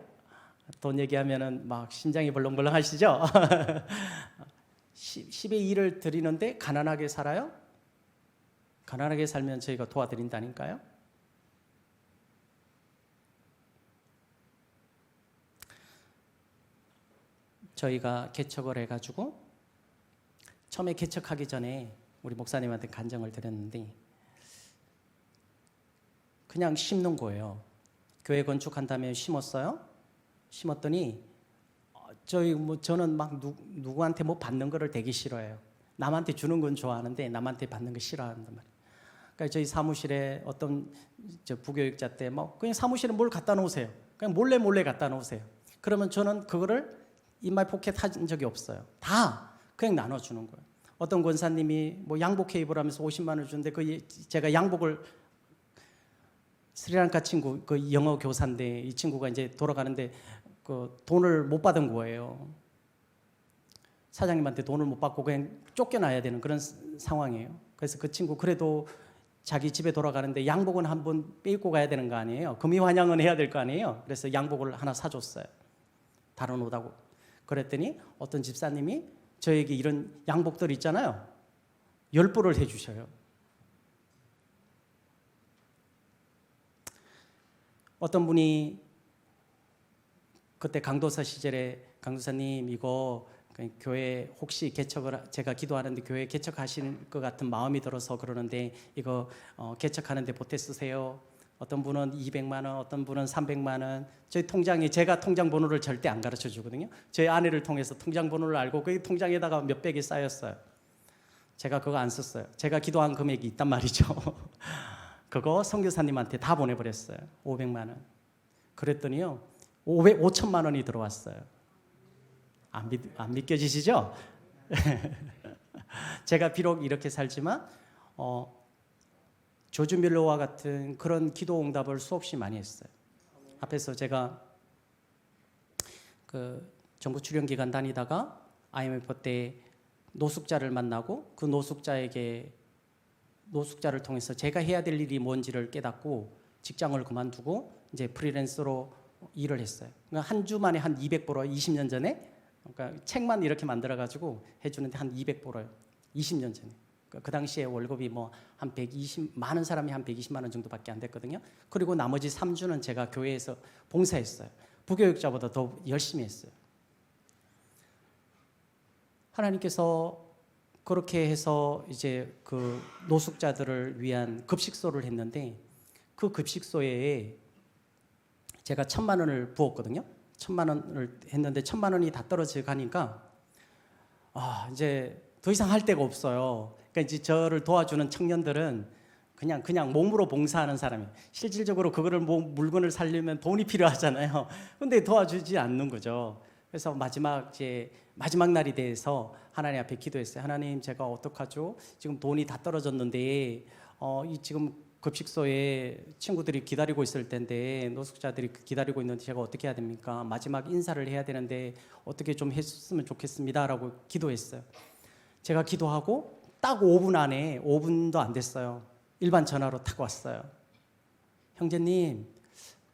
돈 얘기하면은 막 심장이 벌렁벌렁 하시죠? 10의 1을 드리는데 가난하게 살아요? 가난하게 살면 저희가 도와드린다니까요. 저희가 개척을 해가지고 처음에 개척하기 전에 우리 목사님한테 간증을 드렸는데 그냥 심는 거예요. 교회 건축한 다음에 심었어요. 심었더니 저는 막 누구한테 뭐 받는 거를 되게 싫어해요. 남한테 주는 건 좋아하는데 남한테 받는 거 싫어한단 말이에요. 그러니까 저희 사무실에 어떤 부교육자 때 그냥 사무실에 뭘 갖다 놓으세요. 그냥 몰래 갖다 놓으세요. 그러면 저는 그거를 인마이 포켓 한 적이 없어요. 다 그냥 나눠주는 거예요. 어떤 권사님이 양복 회입을 하면서 50만 원 주는데 제가 양복을 스리랑카 친구 그 영어 교사인데 이 친구가 이제 돌아가는데 그 돈을 못 받은 거예요. 사장님한테 돈을 못 받고 그냥 쫓겨나야 되는 그런 상황이에요. 그래서 그 친구 그래도 자기 집에 돌아가는데 양복은 한번 빼입고 가야 되는 거 아니에요. 금이 환영은 해야 될 거 아니에요. 그래서 양복을 하나 사줬어요. 다른 옷하고. 그랬더니 어떤 집사님이 저에게 이런 양복들 있잖아요. 10벌을 해주셔요. 어떤 분이 그때 강도사 시절에 강도사님 이거 교회 혹시 개척을 제가 기도하는데 교회 개척하실 것 같은 마음이 들어서 그러는데 이거 개척하는데 보태 쓰세요. 어떤 분은 200만 원, 어떤 분은 300만 원. 저희 통장에 제가 통장 번호를 절대 안 가르쳐 주거든요. 저희 아내를 통해서 통장 번호를 알고 그 통장에다가 몇백이 쌓였어요. 제가 그거 안 썼어요. 제가 기도한 금액이 있단 말이죠. 그거 선교사님한테 다 보내버렸어요. 500만 원. 그랬더니요 5천만 원이 들어왔어요. 안 믿겨지시죠? 제가 비록 이렇게 살지만 조지 밀러와 같은 그런 기도 응답을 수없이 많이 했어요. 앞에서 제가 그 정부 출연 기간 다니다가 IMF 때 노숙자를 만나고 그 노숙자를 통해서 제가 해야 될 일이 뭔지를 깨닫고 직장을 그만두고 이제 프리랜서로 일을 했어요. 그러니까 한 주 만에 한 200 벌어요. 20년 전에. 그러니까 책만 이렇게 만들어 가지고 해주는데 한 200 벌어요. 20년 전에. 그 당시에 월급이 뭐 한 120, 많은 사람이 한 120만 원 정도밖에 안 됐거든요. 그리고 나머지 3주는 제가 교회에서 봉사했어요. 부교육자보다 더 열심히 했어요. 하나님께서 그렇게 해서 이제 그 노숙자들을 위한 급식소를 했는데 그 급식소에 제가 1,000만 원을 부었거든요. 1,000만 원을 했는데 1,000만 원이 다 떨어져 가니까 이제 더 이상 할 데가 없어요. 그러니까 이제 저를 도와주는 청년들은 그냥 몸으로 봉사하는 사람이에요. 실질적으로 그거를 물건을 살려면 돈이 필요하잖아요. 근데 도와주지 않는 거죠. 그래서 마지막 날이 돼서 하나님 앞에 기도했어요. 하나님, 제가 어떡하죠? 지금 돈이 다 떨어졌는데 이 지금 급식소에 친구들이 기다리고 있을 텐데 노숙자들이 기다리고 있는데 제가 어떻게 해야 됩니까? 마지막 인사를 해야 되는데 어떻게 좀 했으면 좋겠습니다라고 기도했어요. 제가 기도하고 딱 5분 안에 5분도 안 됐어요. 일반 전화로 탁 왔어요. 형제님,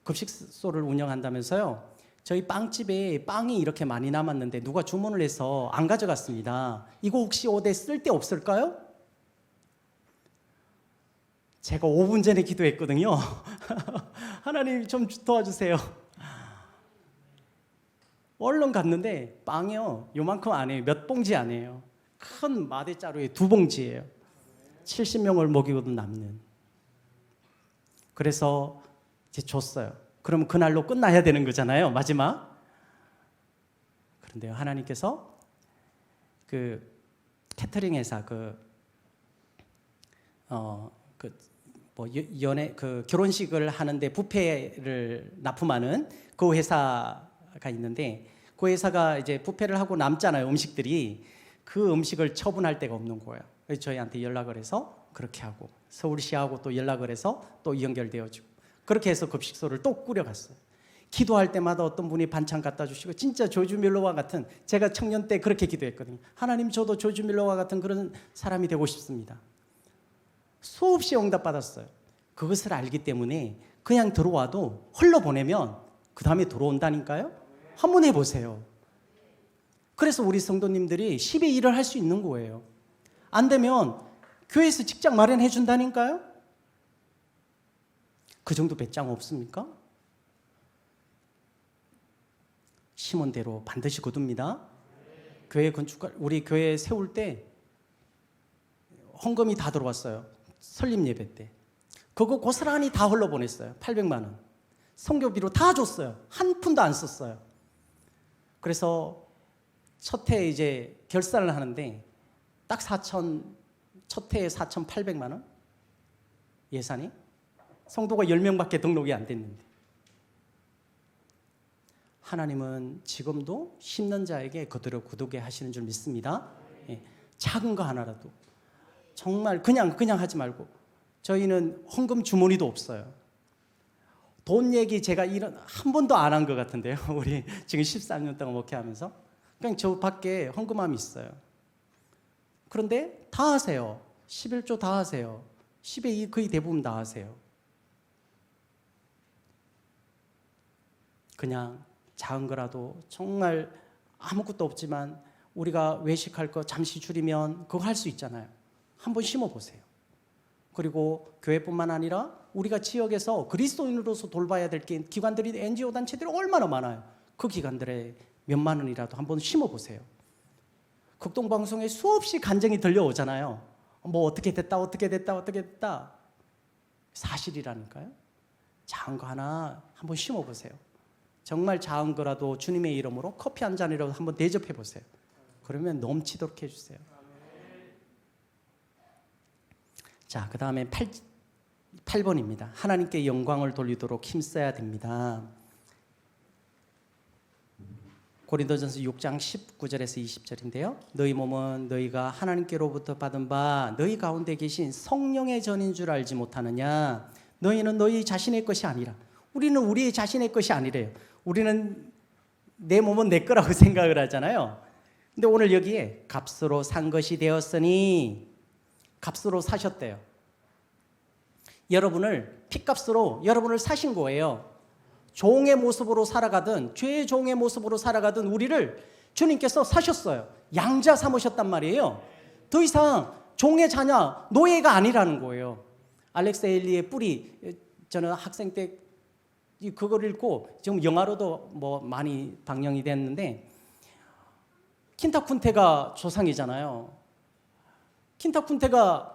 급식소를 운영한다면서요? 저희 빵집에 빵이 이렇게 많이 남았는데 누가 주문을 해서 안 가져갔습니다. 이거 혹시 어디 쓸 데 없을까요? 제가 5분 전에 기도했거든요. 하나님 좀 도와주세요. 얼른 갔는데 빵이요 요만큼 안 해요. 몇 봉지 안 해요. 큰 마대자루에 2봉지예요. 70명을 먹이고도 남는. 그래서 이제 줬어요. 그러면 그날로 끝나야 되는 거잖아요. 마지막. 그런데요, 하나님께서 그 캐터링 회사 결혼식을 하는데 뷔페를 납품하는 그 회사가 있는데 그 회사가 이제 뷔페를 하고 남잖아요, 음식들이. 그 음식을 처분할 데가 없는 거예요. 그래서 저희한테 연락을 해서 그렇게 하고 서울시하고 또 연락을 해서 또 연결되어지고 그렇게 해서 급식소를 또 꾸려갔어요. 기도할 때마다 어떤 분이 반찬 갖다 주시고 진짜 조지 밀러와 같은, 제가 청년 때 그렇게 기도했거든요. 하나님, 저도 조지 밀러와 같은 그런 사람이 되고 싶습니다. 수없이 응답받았어요. 그것을 알기 때문에 그냥 들어와도 흘러보내면 그 다음에 들어온다니까요. 한번 해보세요. 그래서 우리 성도님들이 10의 1을 할 수 있는 거예요. 안 되면 교회에서 직장 마련해 준다니까요. 그 정도 배짱 없습니까? 심은 대로 반드시 거둡니다. 교회 우리 교회 세울 때 헌금이 다 들어왔어요. 설립 예배 때. 그거 고스란히 다 흘러보냈어요. 800만 원. 선교비로 다 줬어요. 한 푼도 안 썼어요. 그래서 첫 해 이제 결산을 하는데 딱 첫 해에 4,800만 원 예산이. 성도가 10명밖에 등록이 안 됐는데. 하나님은 지금도 심는 자에게 그대로 거두게 하시는 줄 믿습니다. 예, 작은 거 하나라도 정말 그냥 하지 말고. 저희는 헌금 주머니도 없어요. 돈 얘기 제가 한 번도 안 한 것 같은데요. 우리 지금 13년 동안 목회하면서 그냥 저 밖에 헌금함이 있어요. 그런데 다 하세요. 11조 다 하세요. 10의 2 거의 대부분 다 하세요. 그냥 작은 거라도 정말 아무것도 없지만 우리가 외식할 거 잠시 줄이면 그거 할 수 있잖아요. 한번 심어보세요. 그리고 교회뿐만 아니라 우리가 지역에서 그리스도인으로서 돌봐야 될 기관들이 NGO 단체들이 얼마나 많아요. 그 기관들에 몇만 원이라도 한번 심어보세요. 극동방송에 수없이 간증이 들려오잖아요. 뭐 어떻게 됐다 어떻게 됐다 어떻게 됐다. 사실이라니까요. 작은 거 하나 한번 심어보세요. 정말 작은 거라도 주님의 이름으로 커피 한 잔이라도 한번 대접해 보세요. 그러면 넘치도록 해주세요. 자, 그 다음에 8번입니다. 하나님께 영광을 돌리도록 힘써야 됩니다. 고린도전서 6장 19절에서 20절인데요. 너희 몸은 너희가 하나님께로부터 받은 바 너희 가운데 계신 성령의 전인 줄 알지 못하느냐. 너희는 너희 자신의 것이 아니라. 우리는 우리 자신의 것이 아니래요. 우리는 내 몸은 내 거라고 생각을 하잖아요. 근데 오늘 여기에 값으로 산 것이 되었으니, 값으로 사셨대요. 여러분을 핏값으로 여러분을 사신 거예요. 종의 모습으로 살아가든 죄의 종의 모습으로 살아가든 우리를 주님께서 사셨어요. 양자 삼으셨단 말이에요. 더 이상 종의 자녀, 노예가 아니라는 거예요. 알렉스 헤일리의 뿌리, 저는 학생 때 그걸 읽고 지금 영화로도 뭐 많이 방영이 됐는데, 킨타쿤테가 조상이잖아요. 킨타쿤테가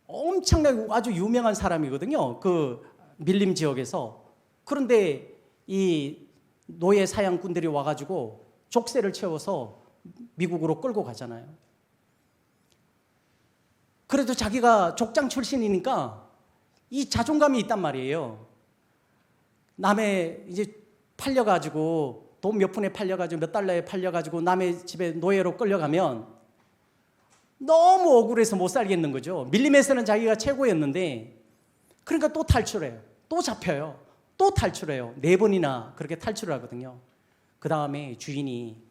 엄청나게 아주 유명한 사람이거든요. 그 밀림 지역에서. 그런데 이 노예 사냥꾼들이 와가지고 족쇄를 채워서 미국으로 끌고 가잖아요. 그래도 자기가 족장 출신이니까 이 자존감이 있단 말이에요. 남의 이제 팔려가지고 돈 몇 푼에 팔려가지고 몇 달러에 팔려가지고 남의 집에 노예로 끌려가면 너무 억울해서 못 살겠는 거죠. 밀림에서는 자기가 최고였는데, 그러니까 또 탈출해요. 또 잡혀요. 또 탈출해요. 4번이나 그렇게 탈출을 하거든요. 그 다음에 주인이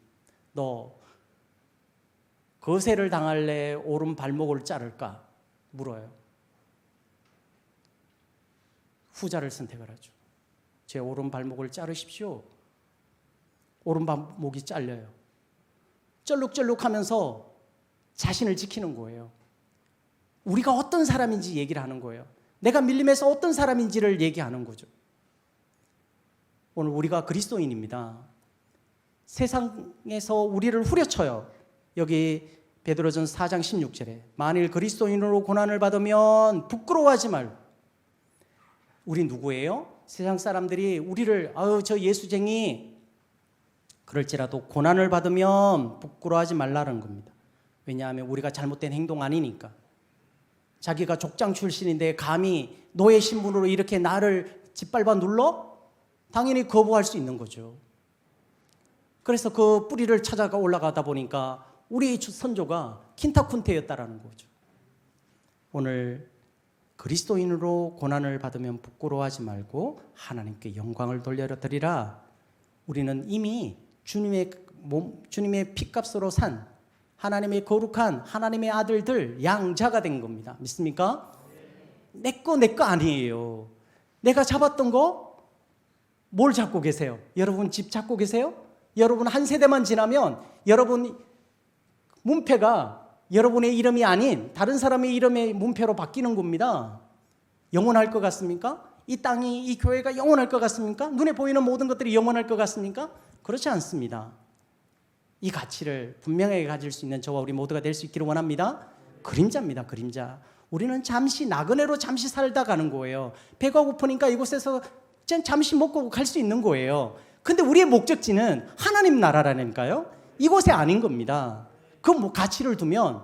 너 거세를 당할래 오른 발목을 자를까 물어요. 후자를 선택을 하죠. 제 오른 발목을 자르십시오. 오른 발목이 잘려요. 쩔룩쩔룩하면서 자신을 지키는 거예요. 우리가 어떤 사람인지 얘기를 하는 거예요. 내가 밀림에서 어떤 사람인지를 얘기하는 거죠. 오늘 우리가 그리스도인입니다. 세상에서 우리를 후려쳐요. 여기 베드로전서 4장 16절에 만일 그리스도인으로 고난을 받으면 부끄러워하지 말고. 우리 누구예요? 세상 사람들이 우리를 아유 저 예수쟁이, 그럴지라도 고난을 받으면 부끄러워하지 말라는 겁니다. 왜냐하면 우리가 잘못된 행동 아니니까. 자기가 족장 출신인데 감히 노예 신분으로 이렇게 나를 짓밟아 눌러? 당연히 거부할 수 있는 거죠. 그래서 그 뿌리를 찾아가 올라가다 보니까 우리 선조가 킨타쿤테였다라는 거죠. 오늘 그리스도인으로 고난을 받으면 부끄러워하지 말고 하나님께 영광을 돌려드리라. 우리는 이미 주님의 핏값으로 산 하나님의 거룩한 하나님의 아들들, 양자가 된 겁니다. 믿습니까? 내 거 아니에요. 내가 잡았던 거 뭘 잡고 계세요? 여러분 집 잡고 계세요? 여러분 한 세대만 지나면 여러분 문패가 여러분의 이름이 아닌 다른 사람의 이름의 문패로 바뀌는 겁니다. 영원할 것 같습니까? 이 땅이, 이 교회가 영원할 것 같습니까? 눈에 보이는 모든 것들이 영원할 것 같습니까? 그렇지 않습니다. 이 가치를 분명하게 가질 수 있는 저와 우리 모두가 될 수 있기를 원합니다. 그림자입니다. 그림자. 우리는 잠시 나그네로 잠시 살다 가는 거예요. 배가 고프니까 이곳에서 잠시 먹고 갈 수 있는 거예요. 근데 우리의 목적지는 하나님 나라라니까요. 이곳이 아닌 겁니다. 그 가치를 두면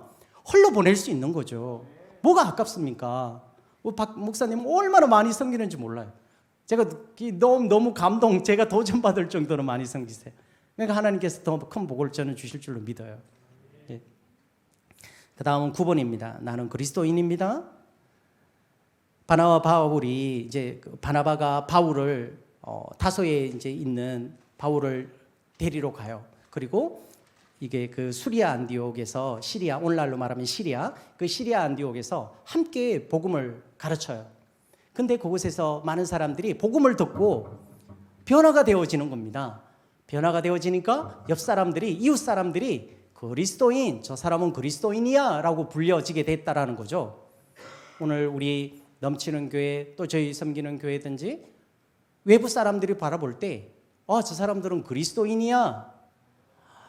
홀로 보낼 수 있는 거죠. 뭐가 아깝습니까? 박 목사님 얼마나 많이 섬기는지 몰라요. 제가 너무 감동, 제가 도전받을 정도로 많이 섬기세요. 그러니까 하나님께서 더 큰 복을 저는 주실 줄로 믿어요. 예. 그 다음은 9번입니다. 나는 그리스도인입니다. 바나바 바울이 이제 바나바가 바울을 다소에 이제 있는 바울을 데리러 가요. 그리고 이게 그 수리아 안디옥에서 시리아, 오늘날로 말하면 시리아, 그 시리아 안디옥에서 함께 복음을 가르쳐요. 근데 그곳에서 많은 사람들이 복음을 듣고 변화가 되어지는 겁니다. 변화가 되어지니까 옆 사람들이, 이웃 사람들이 그리스도인, 저 사람은 그리스도인이야 라고 불려지게 됐다라는 거죠. 오늘 우리 넘치는 교회 또 저희 섬기는 교회든지 외부 사람들이 바라볼 때 저 사람들은 그리스도인이야.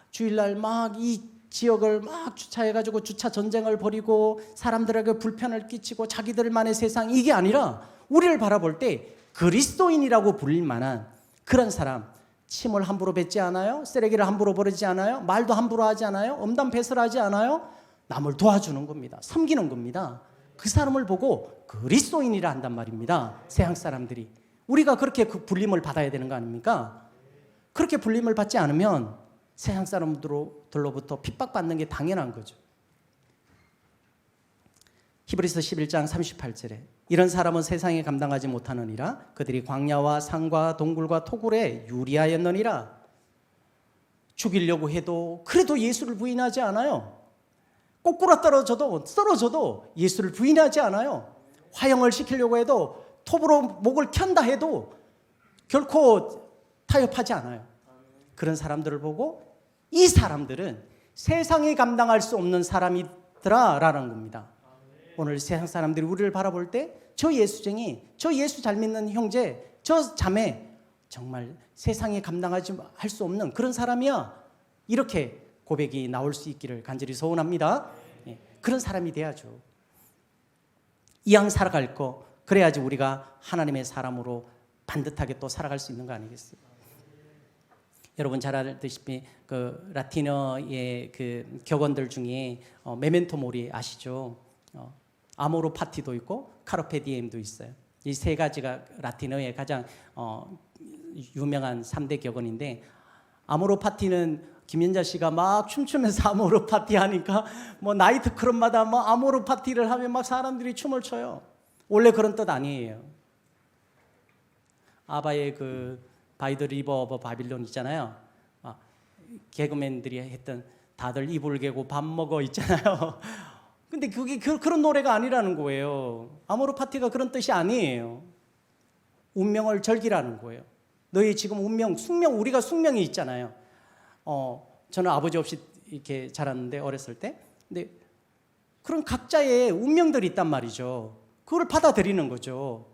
주일날 막 이 지역을 막 주차해가지고 주차 전쟁을 벌이고 사람들에게 불편을 끼치고 자기들만의 세상, 이게 아니라 우리를 바라볼 때 그리스도인이라고 불릴 만한 그런 사람, 침을 함부로 뱉지 않아요? 쓰레기를 함부로 버리지 않아요? 말도 함부로 하지 않아요? 엄단패설하지 않아요? 남을 도와주는 겁니다. 섬기는 겁니다. 그 사람을 보고 그리스도인이라 한단 말입니다. 세상 사람들이. 우리가 그렇게 그 불림을 받아야 되는 거 아닙니까? 그렇게 불림을 받지 않으면 세상 사람들로부터 핍박받는 게 당연한 거죠. 히브리서 11장 38절에 이런 사람은 세상에 감당하지 못하느니라. 그들이 광야와 산과 동굴과 토굴에 유리하였느니라. 죽이려고 해도 그래도 예수를 부인하지 않아요. 거꾸로 떨어져도 예수를 부인하지 않아요. 화형을 시키려고 해도 톱으로 목을 편다 해도 결코 타협하지 않아요. 그런 사람들을 보고 이 사람들은 세상이 감당할 수 없는 사람이더라라는 겁니다. 오늘 세상 사람들이 우리를 바라볼 때 저 예수쟁이, 저 예수 잘 믿는 형제, 저 자매 정말 세상에 감당하지 할 수 없는 그런 사람이야. 이렇게 고백이 나올 수 있기를 간절히 소원합니다. 그런 사람이 돼야죠. 이왕 살아갈 거 그래야지 우리가 하나님의 사람으로 반듯하게 또 살아갈 수 있는 거 아니겠어요? 여러분 잘 알다시피 그 라틴어의 그 격언들 중에 메멘토 모리 아시죠? 아모르 파티도 있고 카르페 디엠도 있어요. 이 세 가지가 라틴어의 가장 유명한 3대 격언인데, 아모르 파티는 김연자 씨가 막 춤추면서 아모르 파티 하니까 뭐 나이트 클럽마다 뭐 아모르 파티를 하면 막 사람들이 춤을 춰요. 원래 그런 뜻 아니에요. 아바의 그 바이 더 리버 오브 바빌론 있잖아요. 개그맨들이 했던 다들 이불 개고 밥 먹어 있잖아요. 근데 그게 그런 노래가 아니라는 거예요. 아모르 파티가 그런 뜻이 아니에요. 운명을 즐기라는 거예요. 너희 지금 운명, 숙명, 우리가 숙명이 있잖아요. 저는 아버지 없이 이렇게 자랐는데 어렸을 때. 근데 그런 각자의 운명들이 있단 말이죠. 그걸 받아들이는 거죠.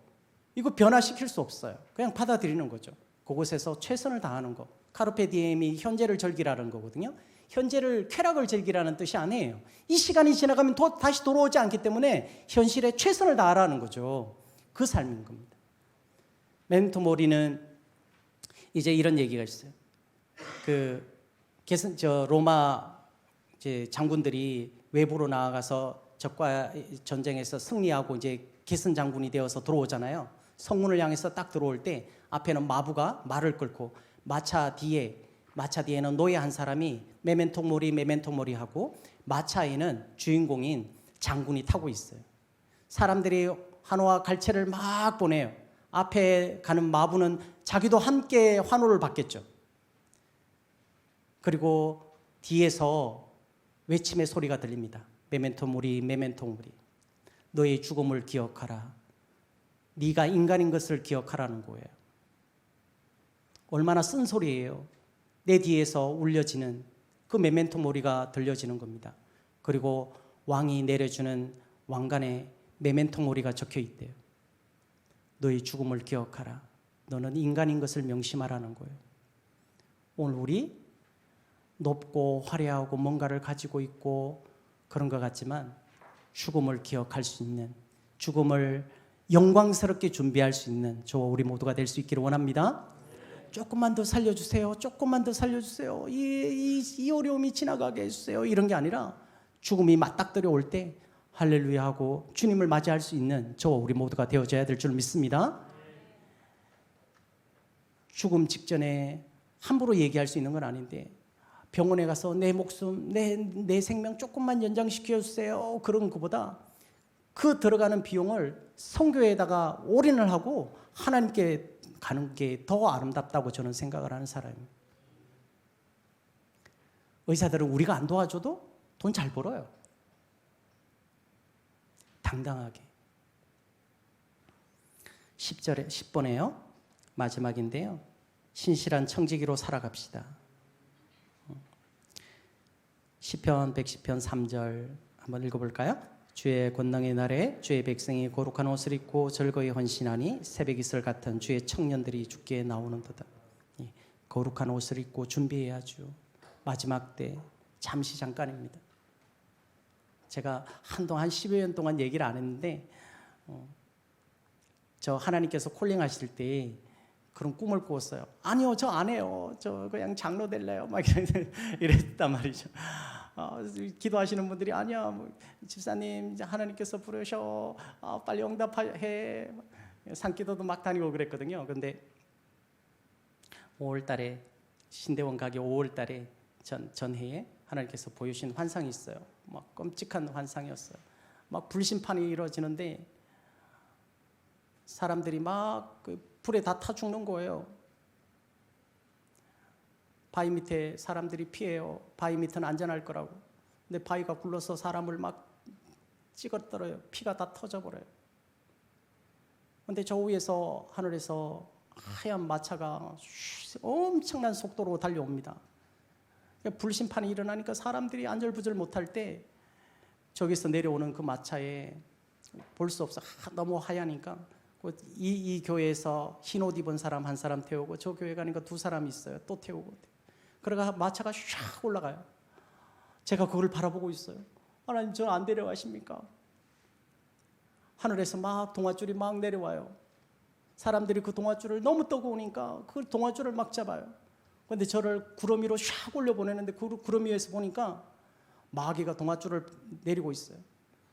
이거 변화시킬 수 없어요. 그냥 받아들이는 거죠. 그곳에서 최선을 다하는 거. 카르페 디엠이 현재를 즐기라는 거거든요. 현재를, 쾌락을 즐기라는 뜻이 아니에요. 이 시간이 지나가면 다시 돌아오지 않기 때문에 현실에 최선을 다하라는 거죠. 그 삶인 겁니다. 메멘토 모리는 이제 이런 얘기가 있어요. 로마 장군들이 외부로 나아가서 적과 전쟁에서 승리하고 이제 게슨 장군이 되어서 들어오잖아요. 성문을 향해서 딱 들어올 때 앞에는 마부가 말을 끌고 마차 뒤에는 노예 한 사람이 메멘토 모리 하고 마차에는 주인공인 장군이 타고 있어요. 사람들이 환호와 갈채를 막 보내요. 앞에 가는 마부는 자기도 함께 환호를 받겠죠. 그리고 뒤에서 외침의 소리가 들립니다. 메멘토 모리. 너의 죽음을 기억하라. 네가 인간인 것을 기억하라는 거예요. 얼마나 쓴 소리예요. 내 뒤에서 울려지는 그 메멘토 모리가 들려지는 겁니다. 그리고 왕이 내려주는 왕관에 메멘토 모리가 적혀 있대요. 너의 죽음을 기억하라. 너는 인간인 것을 명심하라는 거예요. 오늘 우리 높고 화려하고 뭔가를 가지고 있고 그런 것 같지만 죽음을 기억할 수 있는, 죽음을 영광스럽게 준비할 수 있는 저와 우리 모두가 될 수 있기를 원합니다. 조금만 더 살려주세요. 조금만 더 살려주세요. 이 어려움이 지나가게 해주세요. 이런 게 아니라 죽음이 맞닥뜨려 올 때 할렐루야 하고 주님을 맞이할 수 있는 저와 우리 모두가 되어져야 될 줄 믿습니다. 죽음 직전에 함부로 얘기할 수 있는 건 아닌데 병원에 가서 내 목숨, 내 생명 조금만 연장시켜 주세요. 그런 것보다 그 들어가는 비용을 선교에다가 올인을 하고 하나님께 가는 게 더 아름답다고 저는 생각을 하는 사람이에요. 의사들은 우리가 안 도와줘도 돈 잘 벌어요. 당당하게. 10번에요. 마지막인데요. 신실한 청지기로 살아갑시다. 시편 110편 3절 한번 읽어볼까요? 주의 권능의 날에 주의 백성이 거룩한 옷을 입고 즐거이 헌신하니 새벽 이슬 같은 주의 청년들이 주께 나오는도다. 거룩한 옷을 입고 준비해야죠. 마지막 때 잠시 잠깐입니다. 제가 한동안 10여 년 동안 얘기를 안 했는데 저 하나님께서 콜링하실 때 그런 꿈을 꾸었어요. 아니요, 저 안 해요. 저 그냥 장로 될래요. 막 이랬단 말이죠. 기도하시는 분들이 아니야, 뭐, 집사님 하나님께서 부르셔, 빨리 응답해. 산기도도 막 다니고 그랬거든요. 근데 5월달에 신대원 가게 5월달에 전해에 하나님께서 보여주신 환상이 있어요. 막 끔찍한 환상이었어요. 막 불심판이 이루어지는데 사람들이 막 그 불에 다 타 죽는 거예요. 바위 밑에 사람들이 피해요. 바위 밑은 안전할 거라고. 근데 바위가 굴러서 사람을 막 찍어떨어요. 피가 다 터져버려요. 근데 저 위에서 하늘에서 하얀 마차가 엄청난 속도로 달려옵니다. 불심판이 일어나니까 사람들이 안절부절 못할 때 저기서 내려오는 그 마차에 볼 수 없어. 너무 하얘니까 이 교회에서 흰 옷 입은 사람 한 사람 태우고 저 교회 가니까 두 사람이 있어요. 또 태우고. 그러가 마차가 샥 올라가요. 제가 그걸 바라보고 있어요. 하나님, 저는 안 데려가십니까? 하늘에서 막 동아줄이 막 내려와요. 사람들이 그 동아줄을 너무 뜨거우니까 그 동아줄을 막 잡아요. 그런데 저를 구름 위로 샥 올려보내는데 그 구름 위에서 보니까 마귀가 동아줄을 내리고 있어요.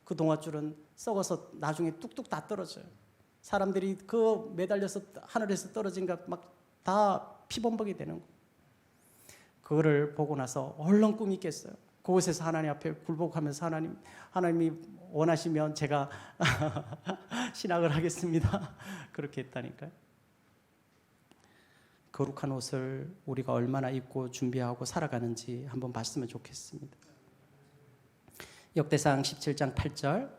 그 동아줄은 썩어서 나중에 뚝뚝 다 떨어져요. 사람들이 그 매달려서 하늘에서 떨어진가 막 다 피범벅이 되는 거예요. 그거를 보고 나서 얼른 꿈이 깼어요. 그곳에서 하나님 앞에 굴복하면서 하나님이 원하시면 제가 신학을 하겠습니다. 그렇게 했다니까요. 거룩한 옷을 우리가 얼마나 입고 준비하고 살아가는지 한번 봤으면 좋겠습니다. 역대상 17장 8절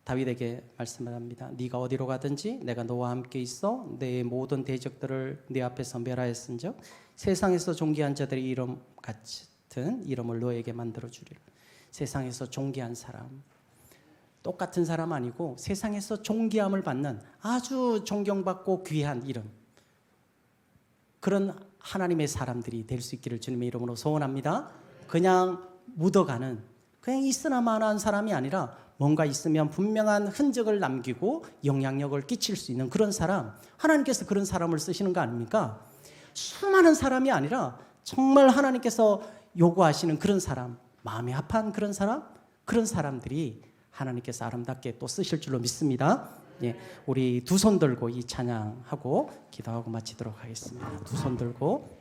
다윗에게 말씀을 합니다. 네가 어디로 가든지 내가 너와 함께 있어 내 모든 대적들을 네 앞에서 멸하였은즉 세상에서 존귀한 자들의 이름 같은 이름을 너에게 만들어 주리라. 세상에서 존귀한 사람, 똑같은 사람 아니고 세상에서 존귀함을 받는 아주 존경받고 귀한 이름, 그런 하나님의 사람들이 될 수 있기를 주님의 이름으로 소원합니다. 그냥 묻어가는, 그냥 있으나 마나한 사람이 아니라 뭔가 있으면 분명한 흔적을 남기고 영향력을 끼칠 수 있는 그런 사람, 하나님께서 그런 사람을 쓰시는 거 아닙니까? 수많은 사람이 아니라 정말 하나님께서 요구하시는 그런 사람, 마음이 합한 그런 사람, 그런 사람들이 하나님께서 아름답게 또 쓰실 줄로 믿습니다. 예, 우리 두 손 들고 이 찬양하고 기도하고 마치도록 하겠습니다. 두 손 들고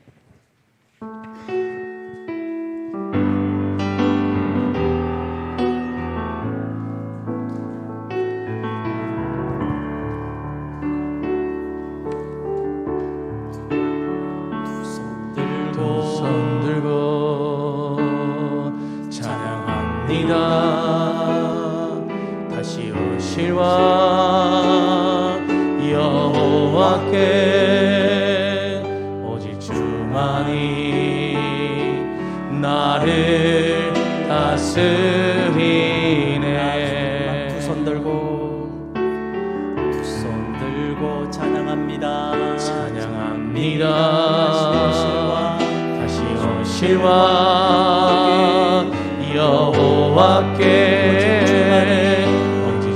다시 오실 왕 여호와께 오직 주만이 나를 다스리네.
두 손 들고 찬양합니다.
찬양합니다. 다시 오실 왕 여호와께 오직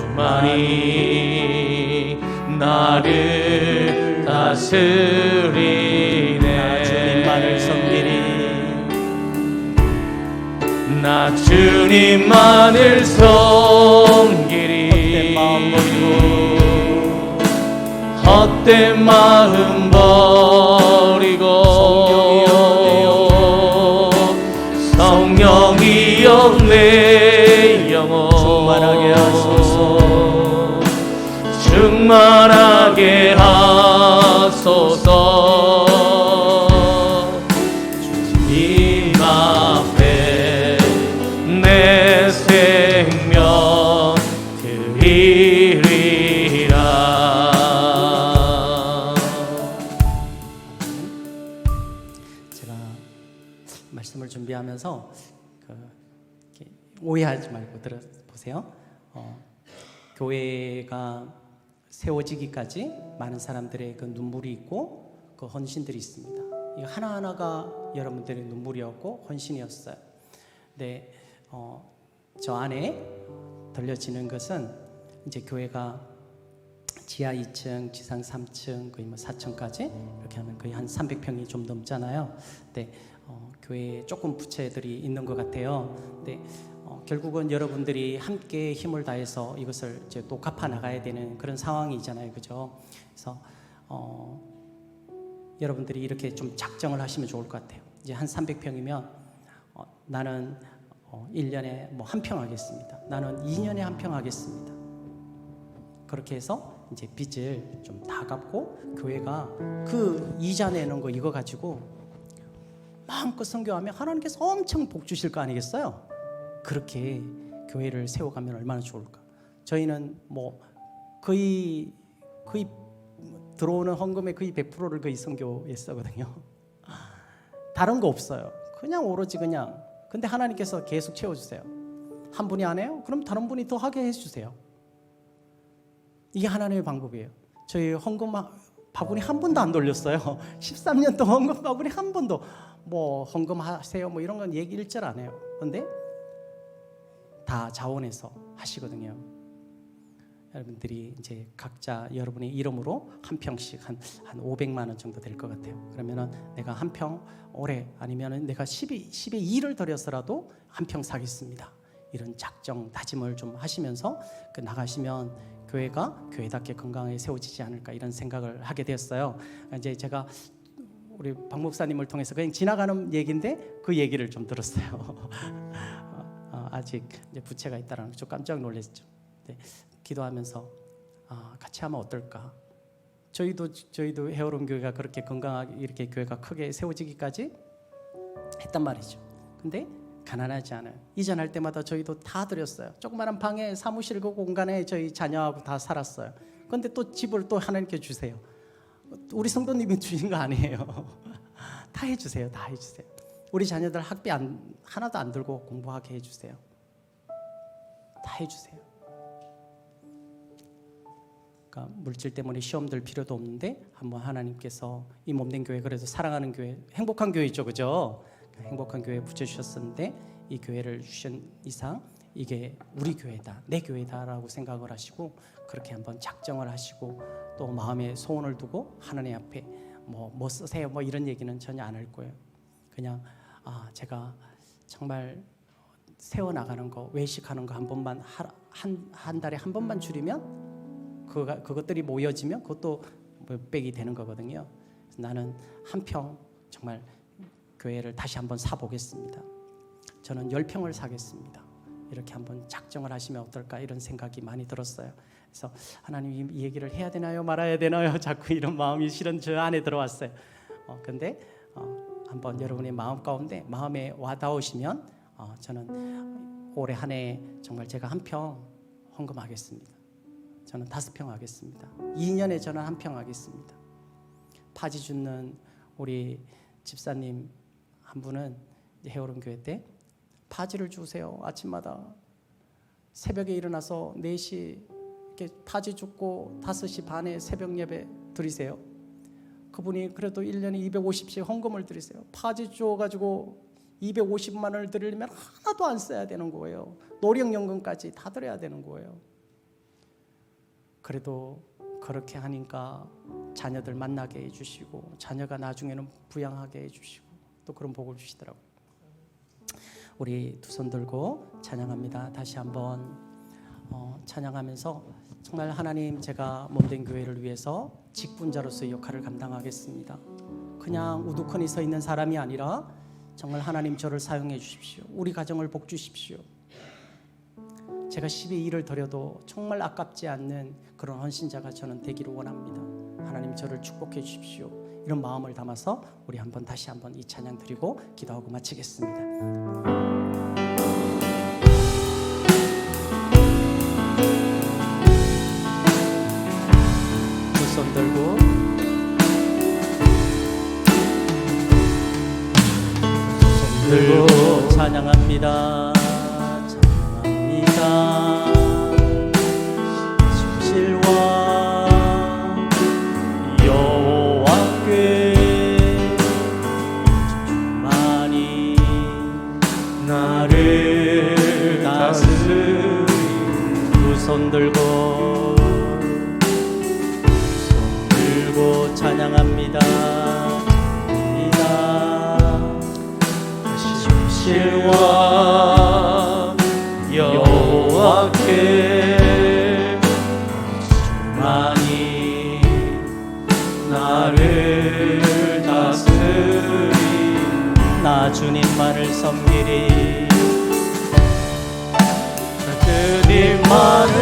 주만이 나를 다스리네.
주님만을 섬기리.
나 주님만을 섬기리. 헛된 마음 버리고 성령이여 내 영혼
충만하게 하소서.
충만하게 하소서. 주님 앞에 내 생명 드리리라.
제가 말씀을 준비하면서 오해하지 말고 들었어요. 보세요. 교회가 세워지기까지 많은 사람들의 그 눈물이 있고 그 헌신들이 있습니다. 이 하나하나가 여러분들의 눈물이었고 헌신이었어요. 근데 저 안에 들려지는 것은 이제 교회가 지하 2층, 지상 3층, 거의 뭐 4층까지 이렇게 하면 거의 한 300평이 좀 넘잖아요. 근데 교회에 조금 부채들이 있는 것 같아요. 근데 결국은 여러분들이 함께 힘을 다해서 이것을 이제 또 갚아 나가야 되는 그런 상황이잖아요, 그죠? 그래서 여러분들이 이렇게 좀 작정을 하시면 좋을 것 같아요. 이제 한 300평이면 나는 1년에 뭐 한 평 하겠습니다. 나는 2년에 한 평 하겠습니다. 그렇게 해서 이제 빚을 좀 다 갚고 교회가 그 이자 내는 거 이거 가지고 마음껏 선교하면 하나님께서 엄청 복 주실 거 아니겠어요? 그렇게 교회를 세워가면 얼마나 좋을까. 저희는 뭐 거의 들어오는 헌금의 거의 100%를 거의 선교에 쓰거든요. 다른 거 없어요. 그냥 오로지 그냥. 근데 하나님께서 계속 채워주세요. 한 분이 안 해요? 그럼 다른 분이 더 하게 해주세요. 이게 하나님의 방법이에요. 저희 헌금 바구니 한 번도 안 돌렸어요. 13년 동안 헌금 바구니 한 번도 뭐 헌금 하세요 뭐 이런 건 얘기 일절 안 해요. 근데 다 자원해서 하시거든요. 여러분들이 이제 각자 여러분의 이름으로 한 평씩 한 500만 원 정도 될 것 같아요. 그러면은 내가 한 평 올해 아니면은 내가 10의 2를 들여서라도 한 평 사겠습니다. 이런 작정 다짐을 좀 하시면서 나가시면 교회가 교회답게 건강하게 세워지지 않을까 이런 생각을 하게 되었어요. 이제 제가 우리 박 목사님을 통해서 그냥 지나가는 얘기인데 그 얘기를 좀 들었어요. 아직 이제 부채가 있다라는 거 좀 깜짝 놀랐죠. 네, 기도하면서 같이 하면 어떨까? 저희도 헤어롬 교회가 그렇게 건강하게 이렇게 교회가 크게 세워지기까지 했단 말이죠. 근데 가난하지 않아요. 이전할 때마다 저희도 다 드렸어요. 조그마한 방에 사무실 그 공간에 저희 자녀하고 다 살았어요. 그런데 또 집을 또 하나님께 주세요. 우리 성도님이 주신 거 아니에요. 다 해주세요. 다 해주세요. 우리 자녀들 학비 하나도 안 들고 공부하게 해주세요. 다 해주세요. 그러니까 물질 때문에 시험 들 필요도 없는데 한번 하나님께서 이 몸된 교회 그래도 사랑하는 교회 행복한 교회죠, 그죠? 행복한 교회 붙여주셨었는데 이 교회를 주신 이상 이게 우리 교회다, 내 교회다라고 생각을 하시고 그렇게 한번 작정을 하시고 또 마음에 소원을 두고 하나님 앞에 뭐 쓰세요 뭐 이런 얘기는 전혀 안 할 거예요. 그냥 제가 정말 세워나가는 거 외식하는 거 한 번만 한 달에 한 번만 줄이면 그것들이 모여지면 그것도 몇백이 되는 거거든요. 그래서 나는 한 평 정말 교회를 다시 한번 사보겠습니다. 저는 10평을 사겠습니다. 이렇게 한번 작정을 하시면 어떨까 이런 생각이 많이 들었어요. 그래서 하나님 이 얘기를 해야 되나요 말아야 되나요 자꾸 이런 마음이 실은 저 안에 들어왔어요. 근데 한번 여러분의 마음 가운데 마음에 와닿으시면 저는 올해 한 해 정말 제가 한 평 헌금하겠습니다. 저는 5평 하겠습니다. 2년에 저는 한 평 하겠습니다. 파지 줍는 우리 집사님 한 분은 헤어롬 교회 때 파지를 주세요. 아침마다 새벽에 일어나서 4시 이렇게 파지 줍고 5시 반에 새벽 예배 드리세요. 그분이 그래도 1년에 250씩 헌금을 드리세요. 파지 주어가지고 250만 원을 드리려면 하나도 안 써야 되는 거예요. 노령연금까지 다 드려야 되는 거예요. 그래도 그렇게 하니까 자녀들 만나게 해주시고 자녀가 나중에는 부양하게 해주시고 또 그런 복을 주시더라고요. 우리 두 손 들고 찬양합니다. 다시 한번 찬양하면서 정말 하나님 제가 몸된 교회를 위해서 직분자로서의 역할을 감당하겠습니다. 그냥 우두커니 서 있는 사람이 아니라 정말 하나님 저를 사용해 주십시오. 우리 가정을 복 주십시오. 제가 10의 1을 드려도 정말 아깝지 않는 그런 헌신자가 저는 되기를 원합니다. 하나님 저를 축복해 주십시오. 이런 마음을 담아서 우리 한번 다시 한번 이 찬양 드리고 기도하고 마치겠습니다. 두 손 들고 찬양합니다. 찬양합니다. 손 들고 찬양합니다.
실와 여호와께 주만이 나를 다스리
나 주님만을 섬기리.
주님만을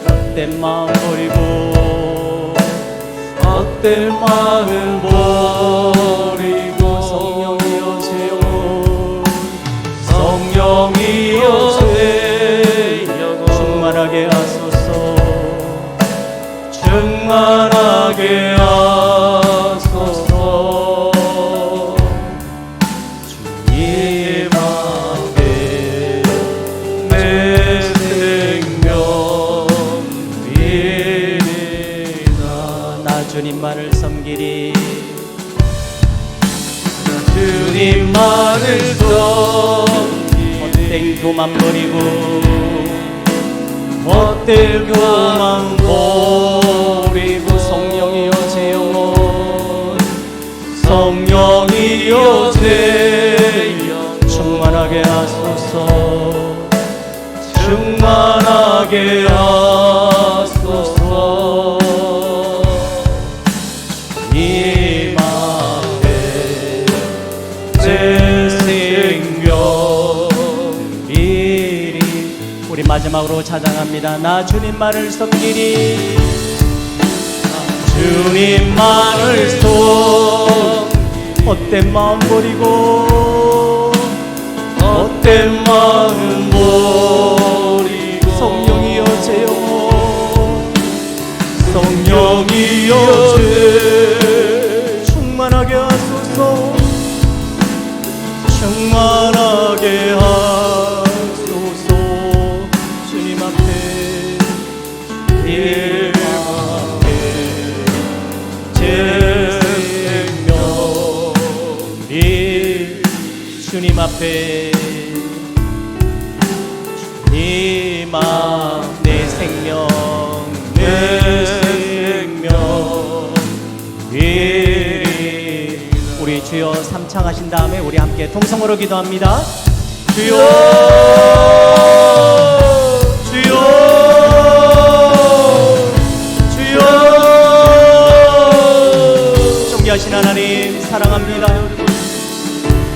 헛된 마음 버리고
헛된 마음 버리고
성령이여 제
성령이여 제 영혼
충만하게 하소서.
충만하게 하소서. 주님 앞에 내 생명 드리나.
나 주님만을 섬기리.
주님만을 섬기리.
헛된 교만 버리고
헛된 교만 버리고
성령이여 제 영혼
성령이여 제 영혼
충만하게 하소서.
충만하게 하소서. 이 앞에 내 생명
이리 우리 마지막으로 찬양합니다. 나 주님만을 섬기리.
주님만을 섬기리.
헛된 마음 버리고
헛된 마음 버리고
성령이여 제 영혼
성령이여 제
충만하게 하소서.
충만하게 하소서.
주님 앞에
일 앞에 제 생명이
주님 앞에 주님 앞내 생명
내 생명
우리 주여 삼창하신 다음에 우리 함께 통성으로 기도합니다.
주여 주여 주여.
존귀하신 하나님 사랑합니다.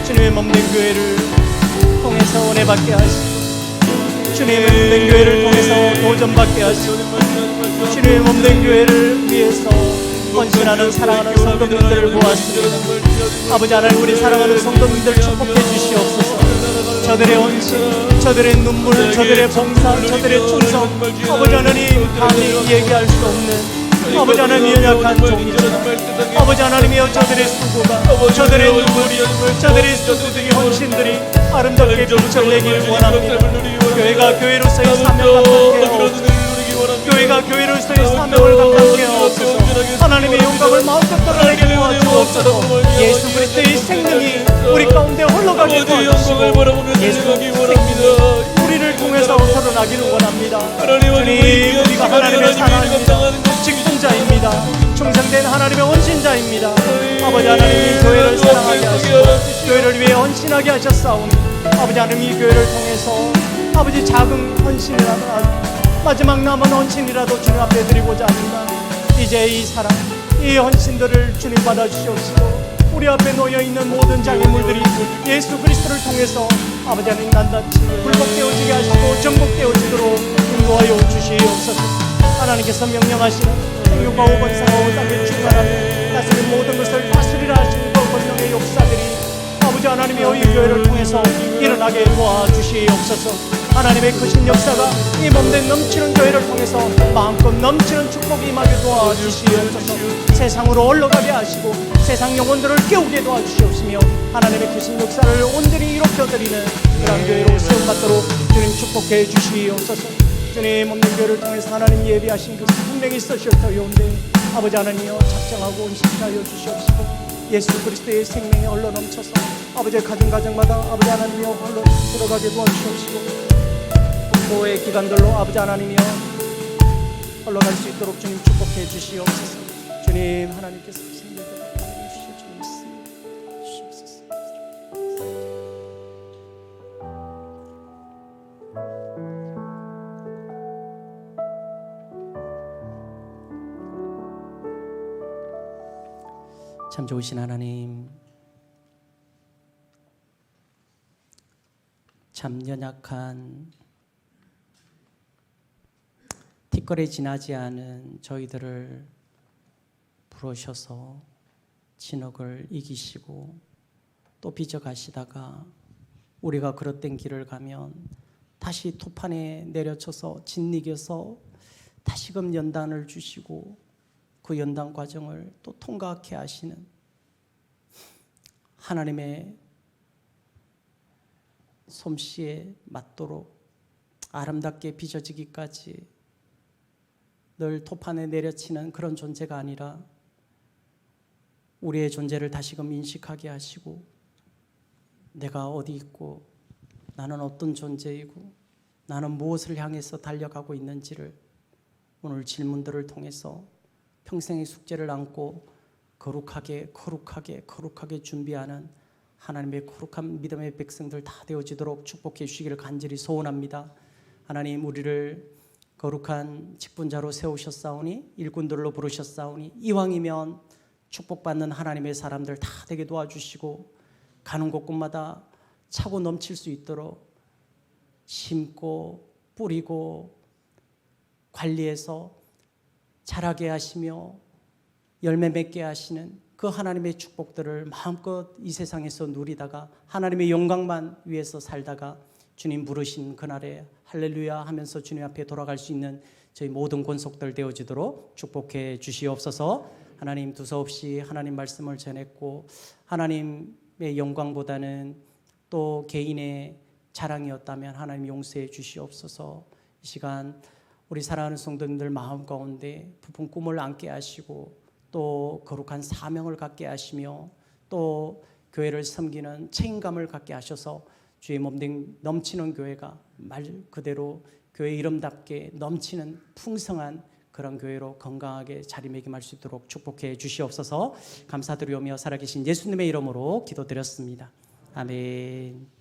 주님의 몸된 교회를 통해서 은혜 받게 하시고 주님의 몸된 교회를 통해서 도전 받게 하시고 주님의 몸된 교회를 위해서 헌신하는 사랑하는 성도님들을 보았습니다. 아버지 하나님 우리 사랑하는 성도님들 축복해 주시옵소서. 저들의 헌신, 저들의 눈물, 저들의 봉사, 저들의 충성 아버지 하나님 감히 얘기할 수 없는 아버지 하나님 연약한 종이지만 아버지 하나님이여 저들의 수고가 저들의 눈물이 저들의 수고들이 헌신들이 아름답게 빛을 내기를 원합니다. 교회가 교회로서의 사명을 감당케 하옵소서. 교회가 교회로서의 사명을 감당케 하옵소서. 하나님의 영광을 마음껏 드러내게 도와주옵소서. 예수 그리스도의 생명이 우리 가운데 흘러가게 도와주시고 예수 생명이 우리를 통해서 드러나기를 원합니다. 주님 우리가 하나님의 사랑입니다. 직분자입니다. 충성된 하나님의 헌신자입니다. 아버지 하나님이 교회를 사랑하게 하시고 교회를 위해 헌신하게 하셨사오니 아버지 하나님 이 교회를 통해서 아버지 작은 헌신이라도 마지막 남은 헌신이라도 주님 앞에 드리고자 합니다. 이제 이 사랑 이 헌신들을 주님 받아주시옵시고 우리 앞에 놓여있는 모든 장애물들이 예수 그리스도를 통해서 아버지 하나님 난단치 굴복되어지게 하시고 정복되어지도록 인도하여 주시옵소서. 하나님께서 명령하시는 생명과 오건상하고 땅에 충만하며 다스린 모든 것을 다스리라 하시는 그 권능의 역사들이 아버지 하나님의 이 교회를 통해서 일어나게 도와주시옵소서. 하나님의 크신 역사가 이 몸된 넘치는 교회를 통해서 마음껏 넘치는 축복이 임하게 도와주시옵소서. 세상으로 올라가게 하시고 세상 영혼들을 깨우게 도와주시옵시며 하나님의 크신 역사를 온전히 일으켜드리는 그런 교회로 세움받도록 주님 축복해 주시옵소서. 주님 몸된 교회를 통해서 하나님 예비하신 것은 분명히 있으실 터이온데 아버지 하나님이여 작정하고 온신하여 주시옵시고 예수 그리스도의 생명이 흘러 넘쳐서 아버지의 가정마다 아버지 하나님이여 흘러 들어가게 도와주시옵시고 수고의 기간들로 아버지 하나님이여 흘러갈 수 있도록 주님 축복해 주시옵소서. 주님 하나님께서 승리를 주시옵소서. 주님 주시옵소서. 참 좋으신 하나님, 참 연약한 티끌에 지나지 않은 저희들을 부르셔서 진흙을 이기시고 또 빚어가시다가 우리가 그릇된 길을 가면 다시 토판에 내려쳐서 짓이겨서 다시금 연단을 주시고 그 연단 과정을 또 통과하게 하시는 하나님의 솜씨에 맞도록 아름답게 빚어지기까지 늘 토판에 내려치는 그런 존재가 아니라 우리의 존재를 다시금 인식하게 하시고 내가 어디 있고 나는 어떤 존재이고 나는 무엇을 향해서 달려가고 있는지를 오늘 질문들을 통해서 평생의 숙제를 안고 거룩하게 준비하는 하나님의 거룩한 믿음의 백성들 다 되어지도록 축복해 주시기를 간절히 소원합니다. 하나님, 우리를 거룩한 직분자로 세우셨사오니 일꾼들로 부르셨사오니 이왕이면 축복받는 하나님의 사람들 다 되게 도와주시고 가는 곳곳마다 차고 넘칠 수 있도록 심고 뿌리고 관리해서 자라게 하시며 열매 맺게 하시는 그 하나님의 축복들을 마음껏 이 세상에서 누리다가 하나님의 영광만 위해서 살다가 주님 부르신 그날에 할렐루야 하면서 주님 앞에 돌아갈 수 있는 저희 모든 권속들 되어지도록 축복해 주시옵소서. 하나님, 두서없이 하나님 말씀을 전했고 하나님의 영광보다는 또 개인의 자랑이었다면 하나님 용서해 주시옵소서. 이 시간 우리 사랑하는 성도님들 마음 가운데 부푼 꿈을 안게 하시고 또 거룩한 사명을 갖게 하시며 또 교회를 섬기는 책임감을 갖게 하셔서 주의 몸 넘치는 교회가 말 그대로 교회 이름답게 넘치는 풍성한 그런 교회로 건강하게 자리매김할 수 있도록 축복해 주시옵소서. 감사드리오며 살아계신 예수님의 이름으로 기도드렸습니다. 아멘.